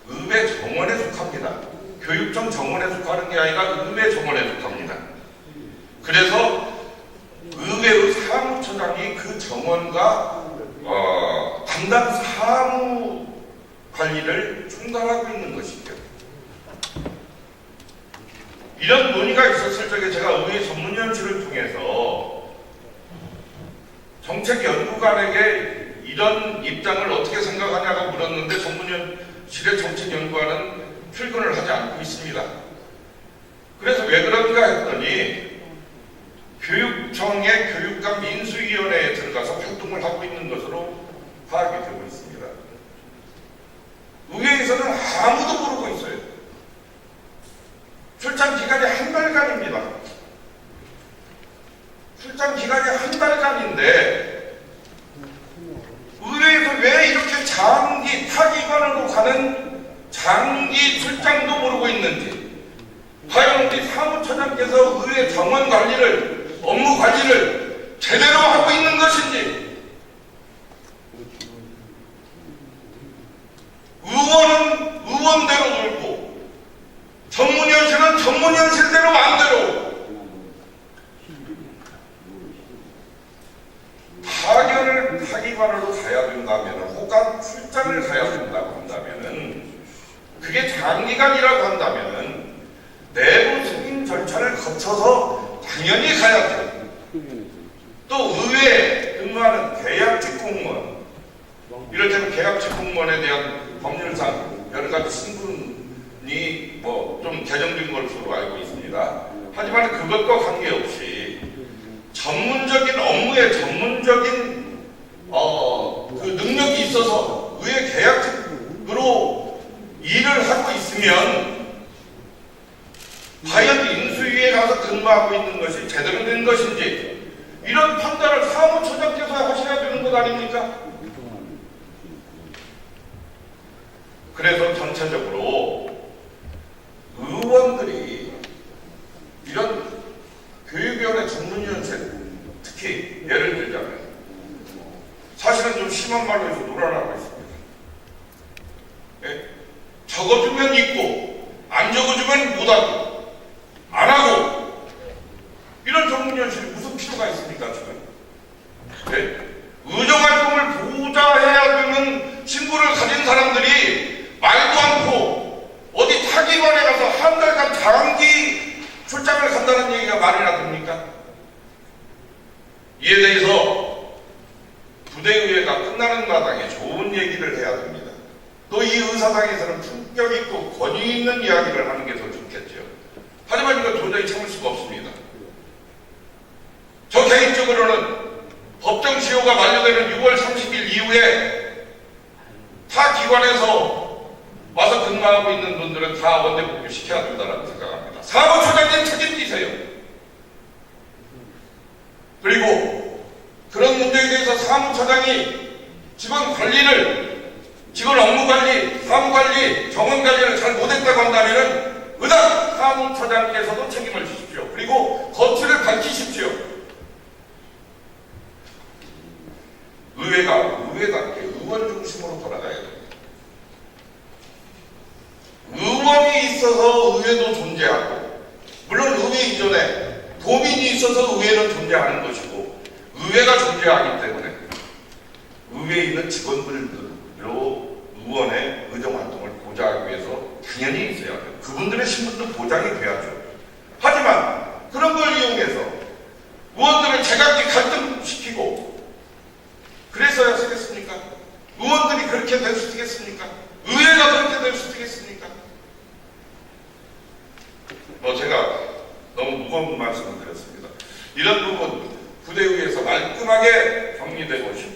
의회 정원에 속합니다. 교육청 정원에 속하는 게 아니라 의회 정원에 속합니다. 그래서 의회의 사무처장이 그 정원과 담당 사무 관리를 총괄하고 있는 것이죠. 이런 논의가 있었을 적에 제가 의회 전문위원실을 통해서 정책연구관에게 이런 입장을 어떻게 생각하냐고 물었는데 전문위원실의 정책연구관은 출근을 하지 않고 있습니다. 그래서 왜 그런가 했더니 교육청의 교육감 민수위원회에 들어가서 활동을 하고 있는 것으로 파악이 되고 있습니다. 의회에서는 아무도 모르고 있어요. 출장 기간이 한 달간입니다. 출장 기간이 한 달간인데 의회에서 왜 이렇게 장기 타기관으로 가는 장기 출장도 모르고 있는지, 과연 우리 사무처장께서 의회 정원 관리를, 업무 관리를 제대로 하고 있는 것인지, 의원은 의원대로 놀고 전문위원실은 전문위원실대로 마음대로 파견을 타기관으로 가야 된다면, 혹은 출장을 가야 된다고 한다면은, 그게 장기간이라고 한다면은 내부 승인 절차를 거쳐서 당연히 가야죠. 또 의회에 근무하는 계약직 공무원, 이를테면 계약직 공무원에 대한 법률상 여러 가지 신분이 좀 개정된 것으로 알고 있습니다. 하지만 그것과 관계없이 전문적인 업무에 전문적인 그 능력이 있어서 의회 계약직으로 일을 하고 있으면 과연 인수위에 가서 근무하고 있는 것이 제대로 된 것인지, 이런 판단을 사무처장께서 하셔야 되는 것 아닙니까? 그래서 전체적으로 의원들이 이런 교육위원회 전문위원실, 특히 예를 들자면 사실은 좀 심한 말로 해서 놀아나고 있습니다. 예? 적어주면 있고 안 적어주면 못하고 안 하고, 이런 전문위원실이 무슨 필요가 있습니까 지금? 네? 의정활동을 보좌해야 되는 신분을 가진 사람들이 말도 않고 어디 타기관에 가서 한 달간 장기 출장을 간다는 얘기가 말이나 됩니까? 이에 대해서 부대의회가 끝나는 마당에 좋은 얘기를 해야 됩니다. 또 이 의사당에서는 품격 있고 권위 있는 이야기를 하는 게 더 좋겠죠. 하지만 이건 도저히 참을 수가 없습니다. 저 개인적으로는 법정 시효가 만료되는 6월 30일 이후에 타 기관에서 와서 근무하고 있는 분들은 다 원대 복귀시켜야 된다고 생각합니다. 사무처장님 책임지세요. 그리고 그런 문제에 대해서 사무처장이 직원 관리를, 직원 업무 관리, 사무 관리, 정원 관리를 잘 못했다고 한다면은 의당 사무처장께서도 책임을 지십시오. 그리고 거취를 밝히십시오. 의회가 의회답게 의원 중심으로 돌아가야 됩니다. 의원이 있어서 의회도 존재하고, 물론 의회 이전에 도민이 있어서 의회는 존재하는 것이고, 의회가 존재하기 때문에 의회에 있는 직원들로 의원의 의정활동을 보좌하기 위해서 당연히 있어야 돼요. 그분들의 신분도 보장이 돼야죠. 하지만 그런 걸 이용해서 의원들을 제가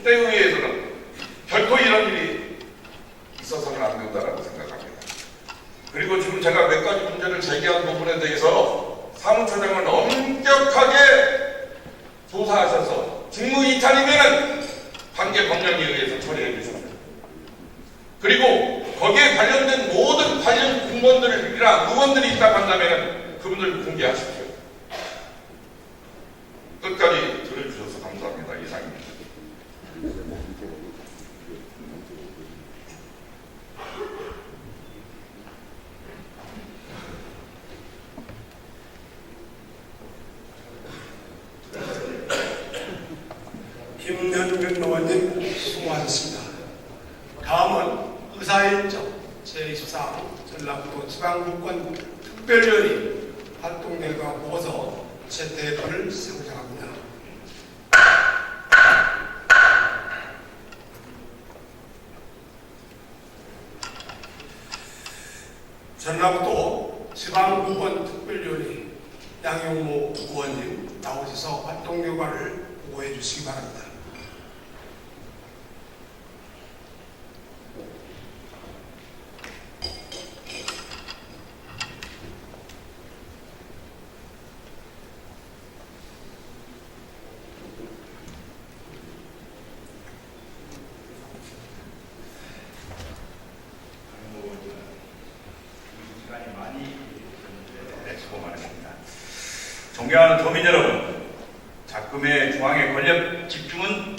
10대 의회에서는 결코 이런 일이 있어서는 안 된다고 생각합니다. 그리고 지금 제가 몇 가지 문제를 제기한 부분에 대해서 사무처장은 엄격하게 조사하셔서 직무 이탈이면은 관계 법령에 의해서 처리해 주셨습니다. 그리고 거기에 관련된 모든 관련 공무원들이나 의원들이 있다고 한다면 그분들 공개하십시오. 끝까지 들어주셔서 감사합니다. 이상입니다. 김현균 의원님 수고하셨습니다. 다음은 의사일정 제24 전라북도 지방분권 특별위원회 활동 결과 보고서 채택을 상정합니다. 전라북도 지방분권 특별위원회 양용무 의원님 나오셔서 활동 결과를 보고해 주시기 바랍니다. 존경하는 도민 여러분, 작금의 중앙의 권력 집중은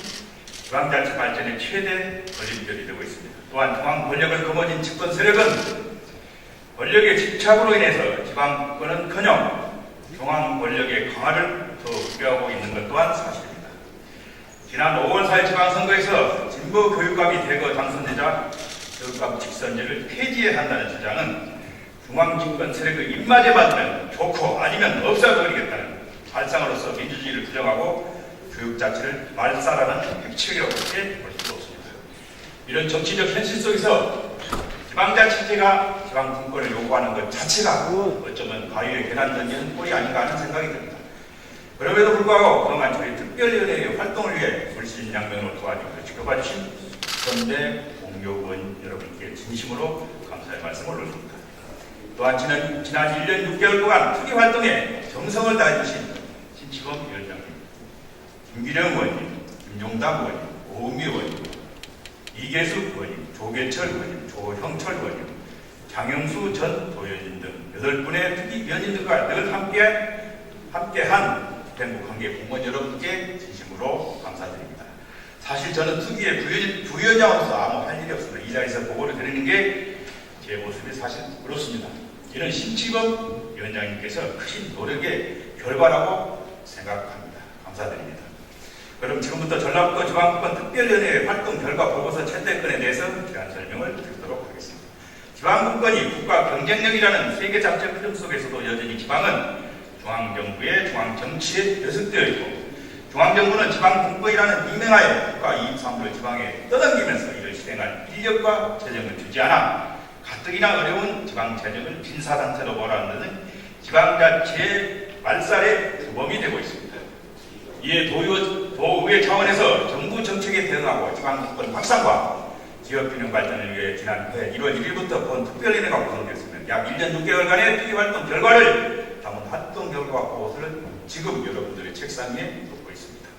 지방자치 발전의 최대 걸림돌이 되고 있습니다. 또한 중앙 권력을 거머쥔 집권 세력은 권력의 집착으로 인해서 지방권은커녕 중앙 권력의 강화를 더 우려하고 있는 것 또한 사실입니다. 지난 5월 4일 지방선거에서 진보 교육감이 대거 당선되자 교육감 직선제를 폐지해야 한다는 주장은 중앙집권 세력의 입맛에 맞으면 좋고 아니면 없애버리겠다는 발상으로서 민주주의를 부정하고 교육자치를 말살하는 핵책이라고밖에 볼 수 없습니다. 이런 정치적 현실 속에서 지방자치제가 지방분권을 요구하는 것 자체가 어쩌면 가위에 계란 던지는 꼴이 아닌가 하는 생각이 듭니다. 그럼에도 불구하고 그동안 저희 특별위원회의 활동을 위해 불신양면으로 도와주고 지켜봐주신 선배 동료 의원 여러분께 진심으로 감사의 말씀을 올립니다. 또한 지난 1년 6개월 동안 투기 활동에 정성을 다해주신 신치범 위원장님, 김기령 의원님, 김종담 의원님, 오은미 의원님, 이계숙 의원님, 조계철 의원님, 조형철 의원님, 장영수 전 도의원님 등 8분의 투기 위원님들과 늘 함께한 행복관계 공무원 여러분께 진심으로 감사드립니다. 사실 저는 투기의 부위원장으로서 아무 할 일이 없습니다. 이 자리에서 보고를 드리는 게 제 모습이 사실 그렇습니다. 이는 신치범 위원장님께서 크신 노력의 결과라고 생각합니다. 감사드립니다. 그럼 지금부터 전라북도 지방분권 특별위원회의 활동 결과 보고서 채택권에 대해서 제한 설명을 드리도록 하겠습니다. 지방분권이 국가 경쟁력이라는 세계 작전 흐름 속에서도 여전히 지방은 중앙정부의 중앙정치에 배석되어 있고 중앙정부는 지방분권이라는 임명하에 국가 이익 사무를 지방에 떠넘기면서 이를 실행할 인력과 재정을 주지 않아 가뜩이나 어려운 지방재정을 빈사단체로 몰아넣는 지방자치의 말살의 주범이 되고 있습니다. 이에 도의회 차원에서 정부 정책에 대응하고 지방분권 확산과 지역균형 발전을 위해 지난해 1월 1일부터 본 특별위원회가 구성되었습니다. 약 1년 6개월간의 투기활동 결과를 담은 활동 결과 보고서를 지금 여러분들의 책상 위에 놓고 있습니다.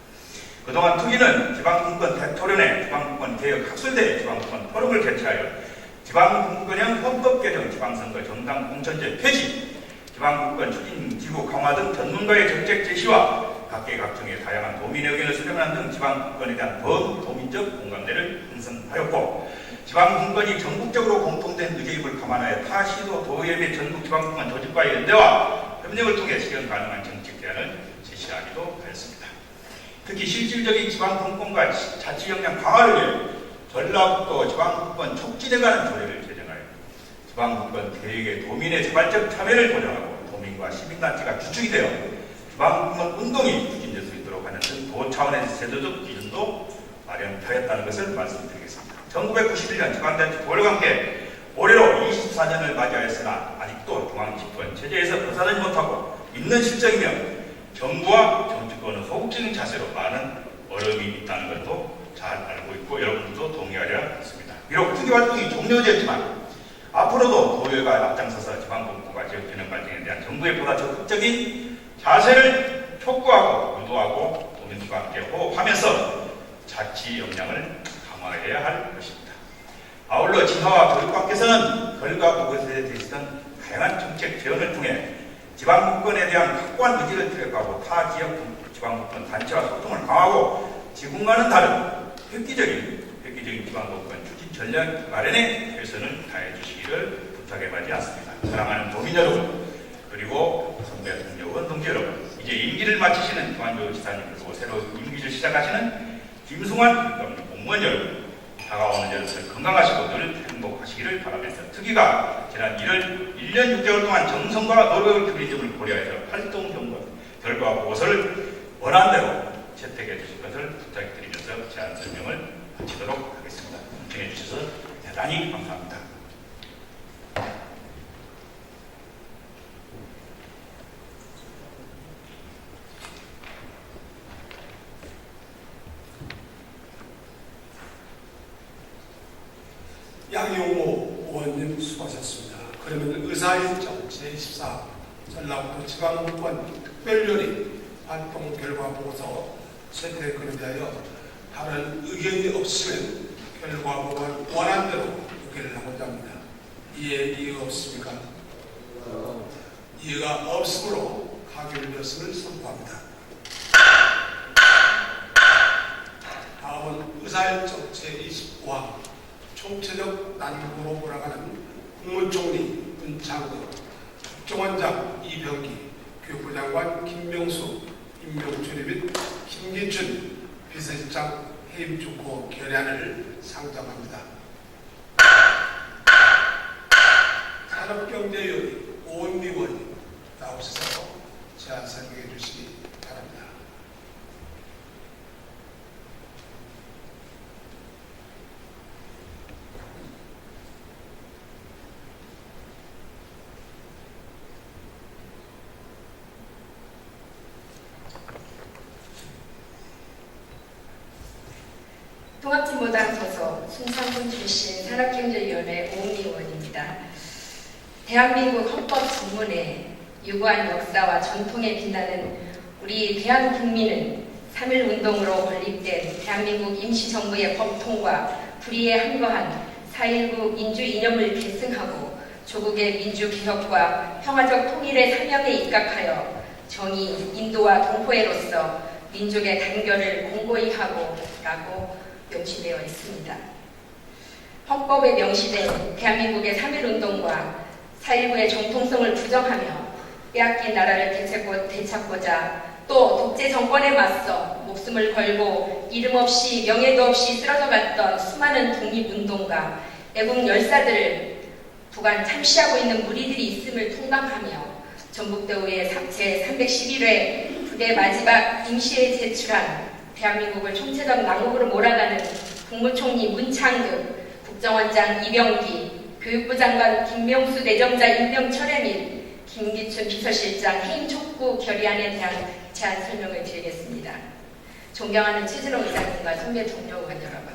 그동안 투기는 지방분권 대토론회, 지방분권 개혁 학술대, 지방분권 포럼을 개최하여 지방분권형 헌법 개정, 지방선거 정당 공천제 폐지, 지방분권 추진기구 강화 등 전문가의 정책 제시와 각계각층의 다양한 도민의 의견을 수렴하는 등 지방분권에 대한 범도민적 공감대를 형성하였고 지방분권이 전국적으로 공통된 의제임을 감안하여 타 시도 도의회 및 전국 지방분권 조직과의 연대와 협력을 통해 실현 가능한 정책 대안을 제시하기도 하였습니다. 특히 실질적인 지방분권과 자치 역량 강화를 위해 전라북도 지방분권 촉진해가는 조례를 제정하여 지방분권 계획에 도민의 자발적 참여를 보장하고 도민과 시민단체가 주축이 되어 지방분권 운동이 추진될 수 있도록 하는 등 도 차원에서 제도적 기준도 마련하였다는 것을 말씀드리겠습니다. 1991년 지방자치 도열과 함께 올해로 24년을 맞이하였으나 아직도 중앙집권 체제에서 벗어나지 못하고 있는 실정이며 정부와 정치권은 소극적인 자세로 많은 어려움이 있다는 것도 잘 알고 있고 여러분도 동의하리라 믿습니다. 비록 투기 활동이 종료되었지만 앞으로도 도의회가 앞장서서 지방정부가 지역균형 발전에 대한 정부의 보다 적극적인 자세를 촉구하고 유도하고 도민들과 함께 호흡하면서 자치 역량을 강화해야 할 것입니다. 아울러 지사와 교육감께서는 결과 보고서에 대해서는 다양한 정책 지원을 통해 지방분권에 대한 확고한 의지를 피력하고 타 지역 지방분권 단체와 소통을 강화하고 지금과는 다른 획기적인 지방분권 추진 전략 마련에 최선을 다해 주시기를 부탁해마지 않습니다. 사랑하는 도민 여러분, 그리고 선배 동료원 동지 여러분, 이제 임기를 마치시는 김한조 지사님, 그리고 새로 임기를 시작하시는 김승환 공무원 여러분, 다가오는 여름철 건강하시고 늘 행복하시기를 바라면서 특위가 지난 1년 6개월 동안 정성과 노력을 기울인 점을 고려해서 활동 결과 보고서를 원안대로 채택해 주실 것을 부탁드리면서 제안 설명을 마치도록 하겠습니다. 경청해 주셔서 대단히 감사합니다. 양용호 의원님 수고하셨습니다. 그러면 의사일정 제24 전라북도 지방분권 특별위원회 활동 결과 보고서 채택에 대하여 다른 의견이 없으면 결과 보고는 원안대로 의결을 하고자 합니다. 이해 이의가 없습니까? 이해가 없으므로 가결되었음을 선포합니다. 다음은 의사일정 제25화 총체적 난국으로 돌아가는 국무총리 문창극, 국정원장 이병기, 교육부 장관 김명수, 임명춘 및 김기춘 비서실장 해임 축구 결의안을 상정합니다. 산업경제위원회 오은미 의원님 나오셔서 제안 설명해 주시기 바랍니다. 통합진보당 소속 순창군 출신 산업경제위원회 오은미 의원입니다. 대한민국 헌법 전문에 유구한 역사와 전통에 빛나는 우리 대한국민은 3.1운동으로 건립된 대한민국 임시정부의 법통과 불의에 항거한 4.19 민주 이념을 계승하고 조국의 민주개혁과 평화적 통일의 사명에 입각하여 정의, 인도와 동포애로서 민족의 단결을 공고히 하고 라고 명시되어 있습니다. 헌법에 명시된 대한민국의 3.1운동과 4.19의 정통성을 부정하며 빼앗긴 나라를 되찾고자 또 독재 정권에 맞서 목숨을 걸고 이름 없이 명예도 없이 쓰러져갔던 수많은 독립운동가, 애국 열사들을 부관 참시하고 있는 무리들이 있음을 통감하며 전북대우의 제311회 부대 마지막 임시에 제출한 대한민국을 총체적 난국으로 몰아가는 국무총리 문창극, 국정원장 이병기, 교육부 장관 김명수 내정자 임명 철회 및 김기춘 비서실장 해임 촉구 결의안에 대한 제안 설명을 드리겠습니다. 존경하는 최진호 의장님과 선배 동료 의원 여러분,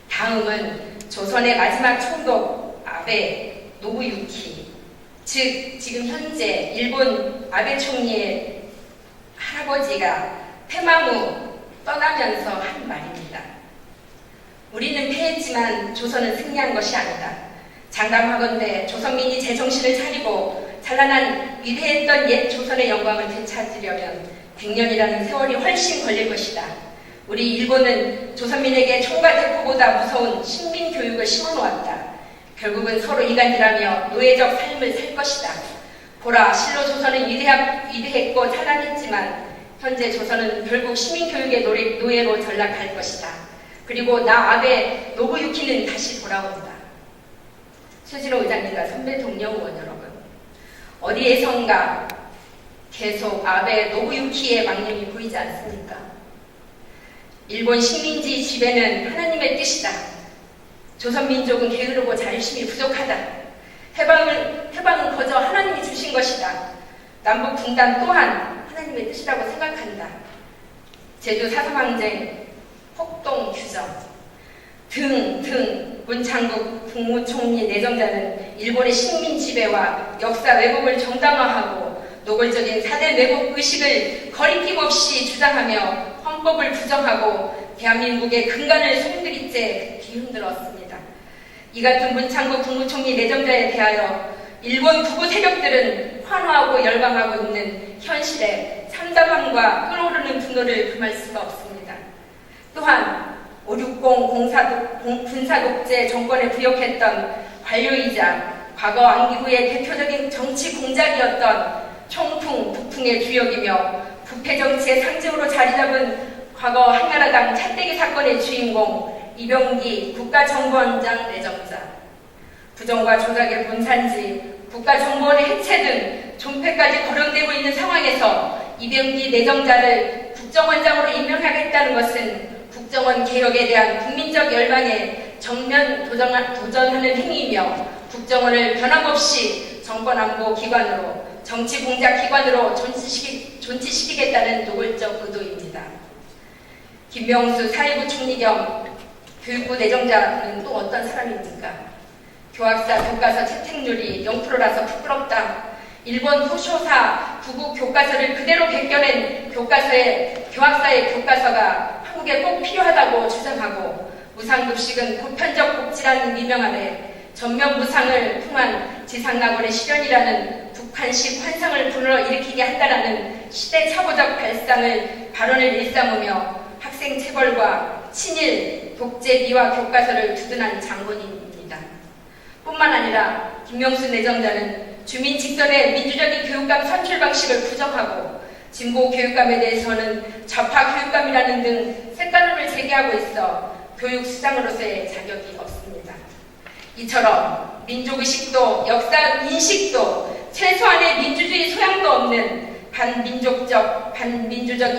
다음은 조선의 마지막 총독 아베 노부유키, 즉 지금 현재 일본 아베 총리의 할아버지가 패망 후 떠나면서 한 말입니다. 우리는 패했지만 조선은 승리한 것이 아니다. 장담하건대 조선민이 제정신을 차리고 찬란한 위대했던 옛 조선의 영광을 되찾으려면 100년이라는 세월이 훨씬 걸릴 것이다. 우리 일본은 조선민에게 총과 대포보다 무서운 식민교육을 심어놓았다. 결국은 서로 이간질하며 노예적 삶을 살 것이다. 보라, 실로 조선은 위대했고 찬란했지만 현재 조선은 결국 시민교육의 노예로 전락할 것이다. 그리고 나 아베 노부유키는 다시 돌아온다. 최진호 의장님과 선배 동료 의원 여러분, 어디에선가 계속 아베 노부유키의 망령이 보이지 않습니까? 일본 식민지 지배는 하나님의 뜻이다. 조선민족은 게으르고 자유심이 부족하다. 해방은 거저 하나님이 주신 것이다. 남북 분단 또한 하나님의 뜻이라고 생각한다. 제주 4.3항쟁, 폭동 규정, 등등 문창국 국무총리 내정자는 일본의 식민 지배와 역사 왜곡을 정당화하고 노골적인 사대 왜곡 의식을 거리낌 없이 주장하며 헌법을 부정하고 대한민국의 근간을 송두리째 뒤흔들었습니다. 이 같은 문창국 국무총리 내정자에 대하여 일본 극우 세력들은 환호하고 열광하고 있는 현실에 참담함과 끓어오르는 분노를 금할 수가 없습니다. 또한 560 군사독재 정권에 부역했던 관료이자 과거 안기부의 대표적인 정치 공작이었던 총풍, 북풍의 주역이며 부패정치의 상징으로 자리잡은 과거 한나라당 차떼기 사건의 주인공 이병기 국가정보원장 내정자, 부정과 조작의 본산지 국가정보원의 해체 등 존폐까지 거론되고 있는 상황에서 이병기 내정자를 국정원장으로 임명하겠다는 것은 국정원 개혁에 대한 국민적 열망에 정면 도전하는 행위이며 국정원을 변함없이 정권안보기관으로 정치공작기관으로 존치시키겠다는 노골적 의도입니다. 김명수 사회부 총리 겸 교육부 내정자는 또 어떤 사람입니까? 교학사 교과서 채택률이 0%라서 부끄럽다. 일본 후쇼사 구국 교과서를 그대로 베껴낸 교학사의 교과서가 한국에 꼭 필요하다고 주장하고 무상급식은 보편적 복지라는 미명 아래 전면 무상을 통한 지상낙원의 실현이라는 북한식 환상을 불러일으키게 한다라는 시대착오적 발언을 일삼으며 학생 체벌과 친일 독재 미화 교과서를 두둔한 장본인입니다. 뿐만 아니라 김명수 내정자는 주민 직선의 민주적인 교육감 선출 방식을 부정하고 진보 교육감에 대해서는 좌파 교육감이라는 등 색깔론을 제기하고 있어 교육수장으로서의 자격이 없습니다. 이처럼 민족의식도 역사인식도 최소한의 민주주의 소양도 없는 반민주적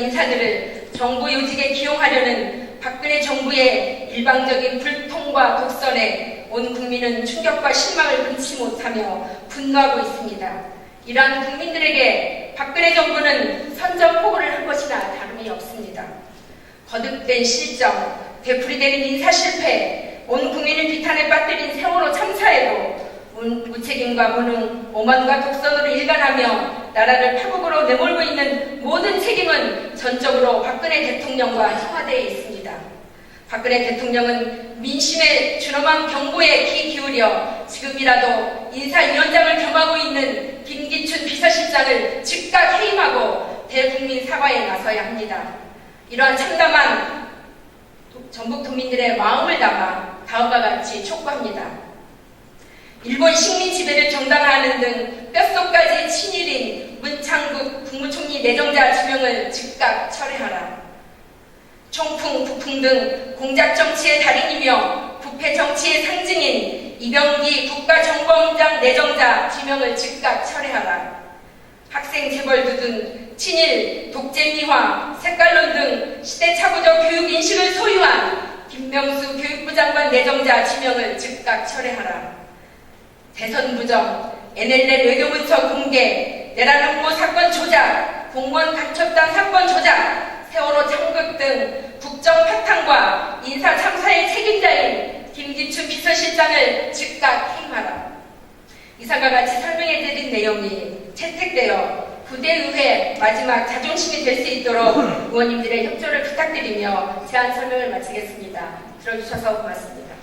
인사들을 정부 요직에 기용하려는 박근혜 정부의 일방적인 불통과 독선에 온 국민은 충격과 실망을 금치 못하며 분노하고 있습니다. 이러한 국민들에게 박근혜 정부는 선전포고를 한 것이나 다름이 없습니다. 거듭된 실정, 되풀이되는 인사실패, 온 국민을 비탄에 빠뜨린 세월호 참사에도 무책임과 무능, 오만과 독선으로 일관하며 나라를 파국으로 내몰고 있는 모든 책임은 전적으로 박근혜 대통령과 청와대에 있습니다. 박근혜 대통령은 민심의 준엄한 경고에 귀 기울여 지금이라도 인사위원장을 겸하고 있는 김기춘 비서실장을 즉각 해임하고 대국민 사과에 나서야 합니다. 이러한 참담한 전북도민들의 마음을 담아 다음과 같이 촉구합니다. 일본 식민 지배를 정당화하는 등 뼛속까지 친일인 문창국 국무총리 내정자 지명을 즉각 철회하라. 총풍, 북풍 등 공작정치의 달인이며 부패정치의 상징인 이병기 국가정보원장 내정자 지명을 즉각 철회하라. 학생 체벌 두둔, 친일, 독재미화, 색깔론 등 시대착오적 교육인식을 소유한 김명수 교육부 장관 내정자 지명을 즉각 철회하라. 대선 부정, NLL 외교문서 공개, 내란 홍보 사건 조작, 공무원 간첩단 사건 조작, 세월호 참극 등 국정 파탄과 인사 참사의 책임자인 김기춘 비서실장을 즉각 해임하라. 이상과 같이 설명해드린 내용이 채택되어 부대의회 마지막 자존심이 될 수 있도록 의원님들의 협조를 부탁드리며 제안 설명을 마치겠습니다. 들어주셔서 고맙습니다.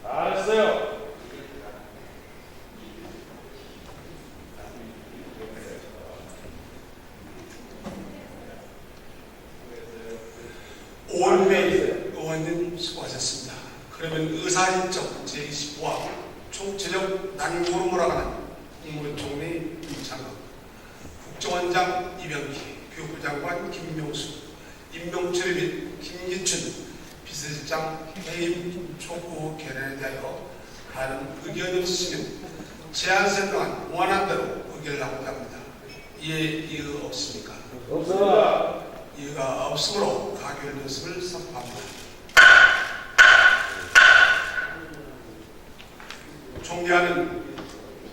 알았어요. 오원회 의원님 수고하셨습니다. 그러면 의사일정 제25화 총체적 난국으로 몰아가는 국무총리 문창국, 국정원장 이병기, 교육부 장관 김명수, 임명철 및 김기춘 비서실장 해임 촉구 결연에 대하여 다른 의견이 없으시면 제안 설명한 원한 대로 의견을 하고자 합니다. 이에 이의 없습니까? 없습니다. 이의가 없으므로 가결 연습을 선포합니다. 존경하는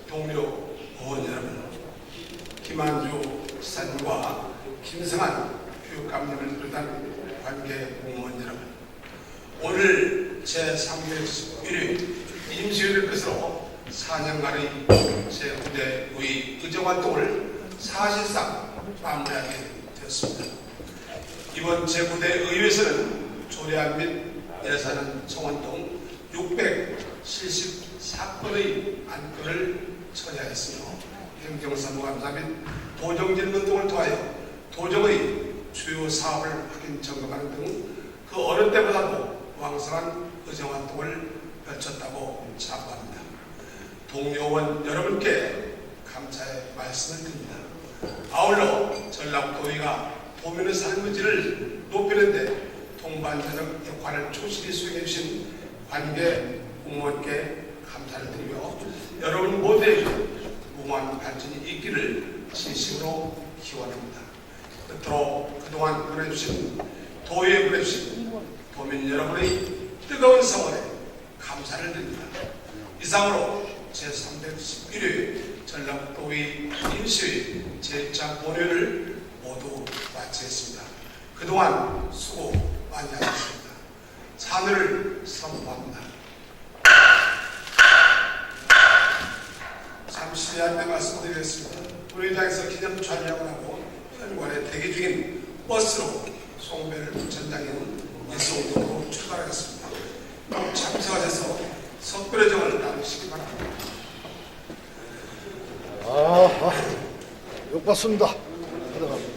동료 의원 여러분, 김한주 지사님과 김성한 교육감님을 비롯한 관계 공무원 여러분, 오늘 제311회 임시회를 끝으로 4년간의 제9대의 의정활동을 사실상 마무리하게 되었습니다. 이번 제9대 의회에서는 조례안 및 예산안 청원 등 674건의 안건을 처리하였으며 행정사무감사 및 도정질문 등을 통하여 도정의 주요 사업을 확인 점검하는 등 그 어느 때보다도 왕성한 의정활동을 펼쳤다고 자부합니다. 동료원 여러분께 감사의 말씀을 드립니다. 아울러 전남도의가 도민의 삶의 질을 높이는 데 동반자적 역할을 충실히 수행해 주신 관계 공무원께 감사를 드리며 여러분 모두에게 무궁한 발전이 있기를 진심으로 기원합니다. 끝으로 그동안 보내주신 도의에 보내주신 도민 여러분의 뜨거운 성원에 감사를 드립니다. 이상으로 제311회 전남도의 임시회 제1차 본회를 모두 마치겠습니다. 그동안 수고 많이 하셨습니다. 참여를 선포합니다. 잠시 안내 말씀드리겠습니다. 본회의장에서 기념 촬영을 하고 현관에 대기 중인 버스로 송배를 부천장에는 이송도로 출발하겠습니다. 참석하셔서 석별의 정을 나누시기 바랍니다. 욕받습니다. 들어갑니다.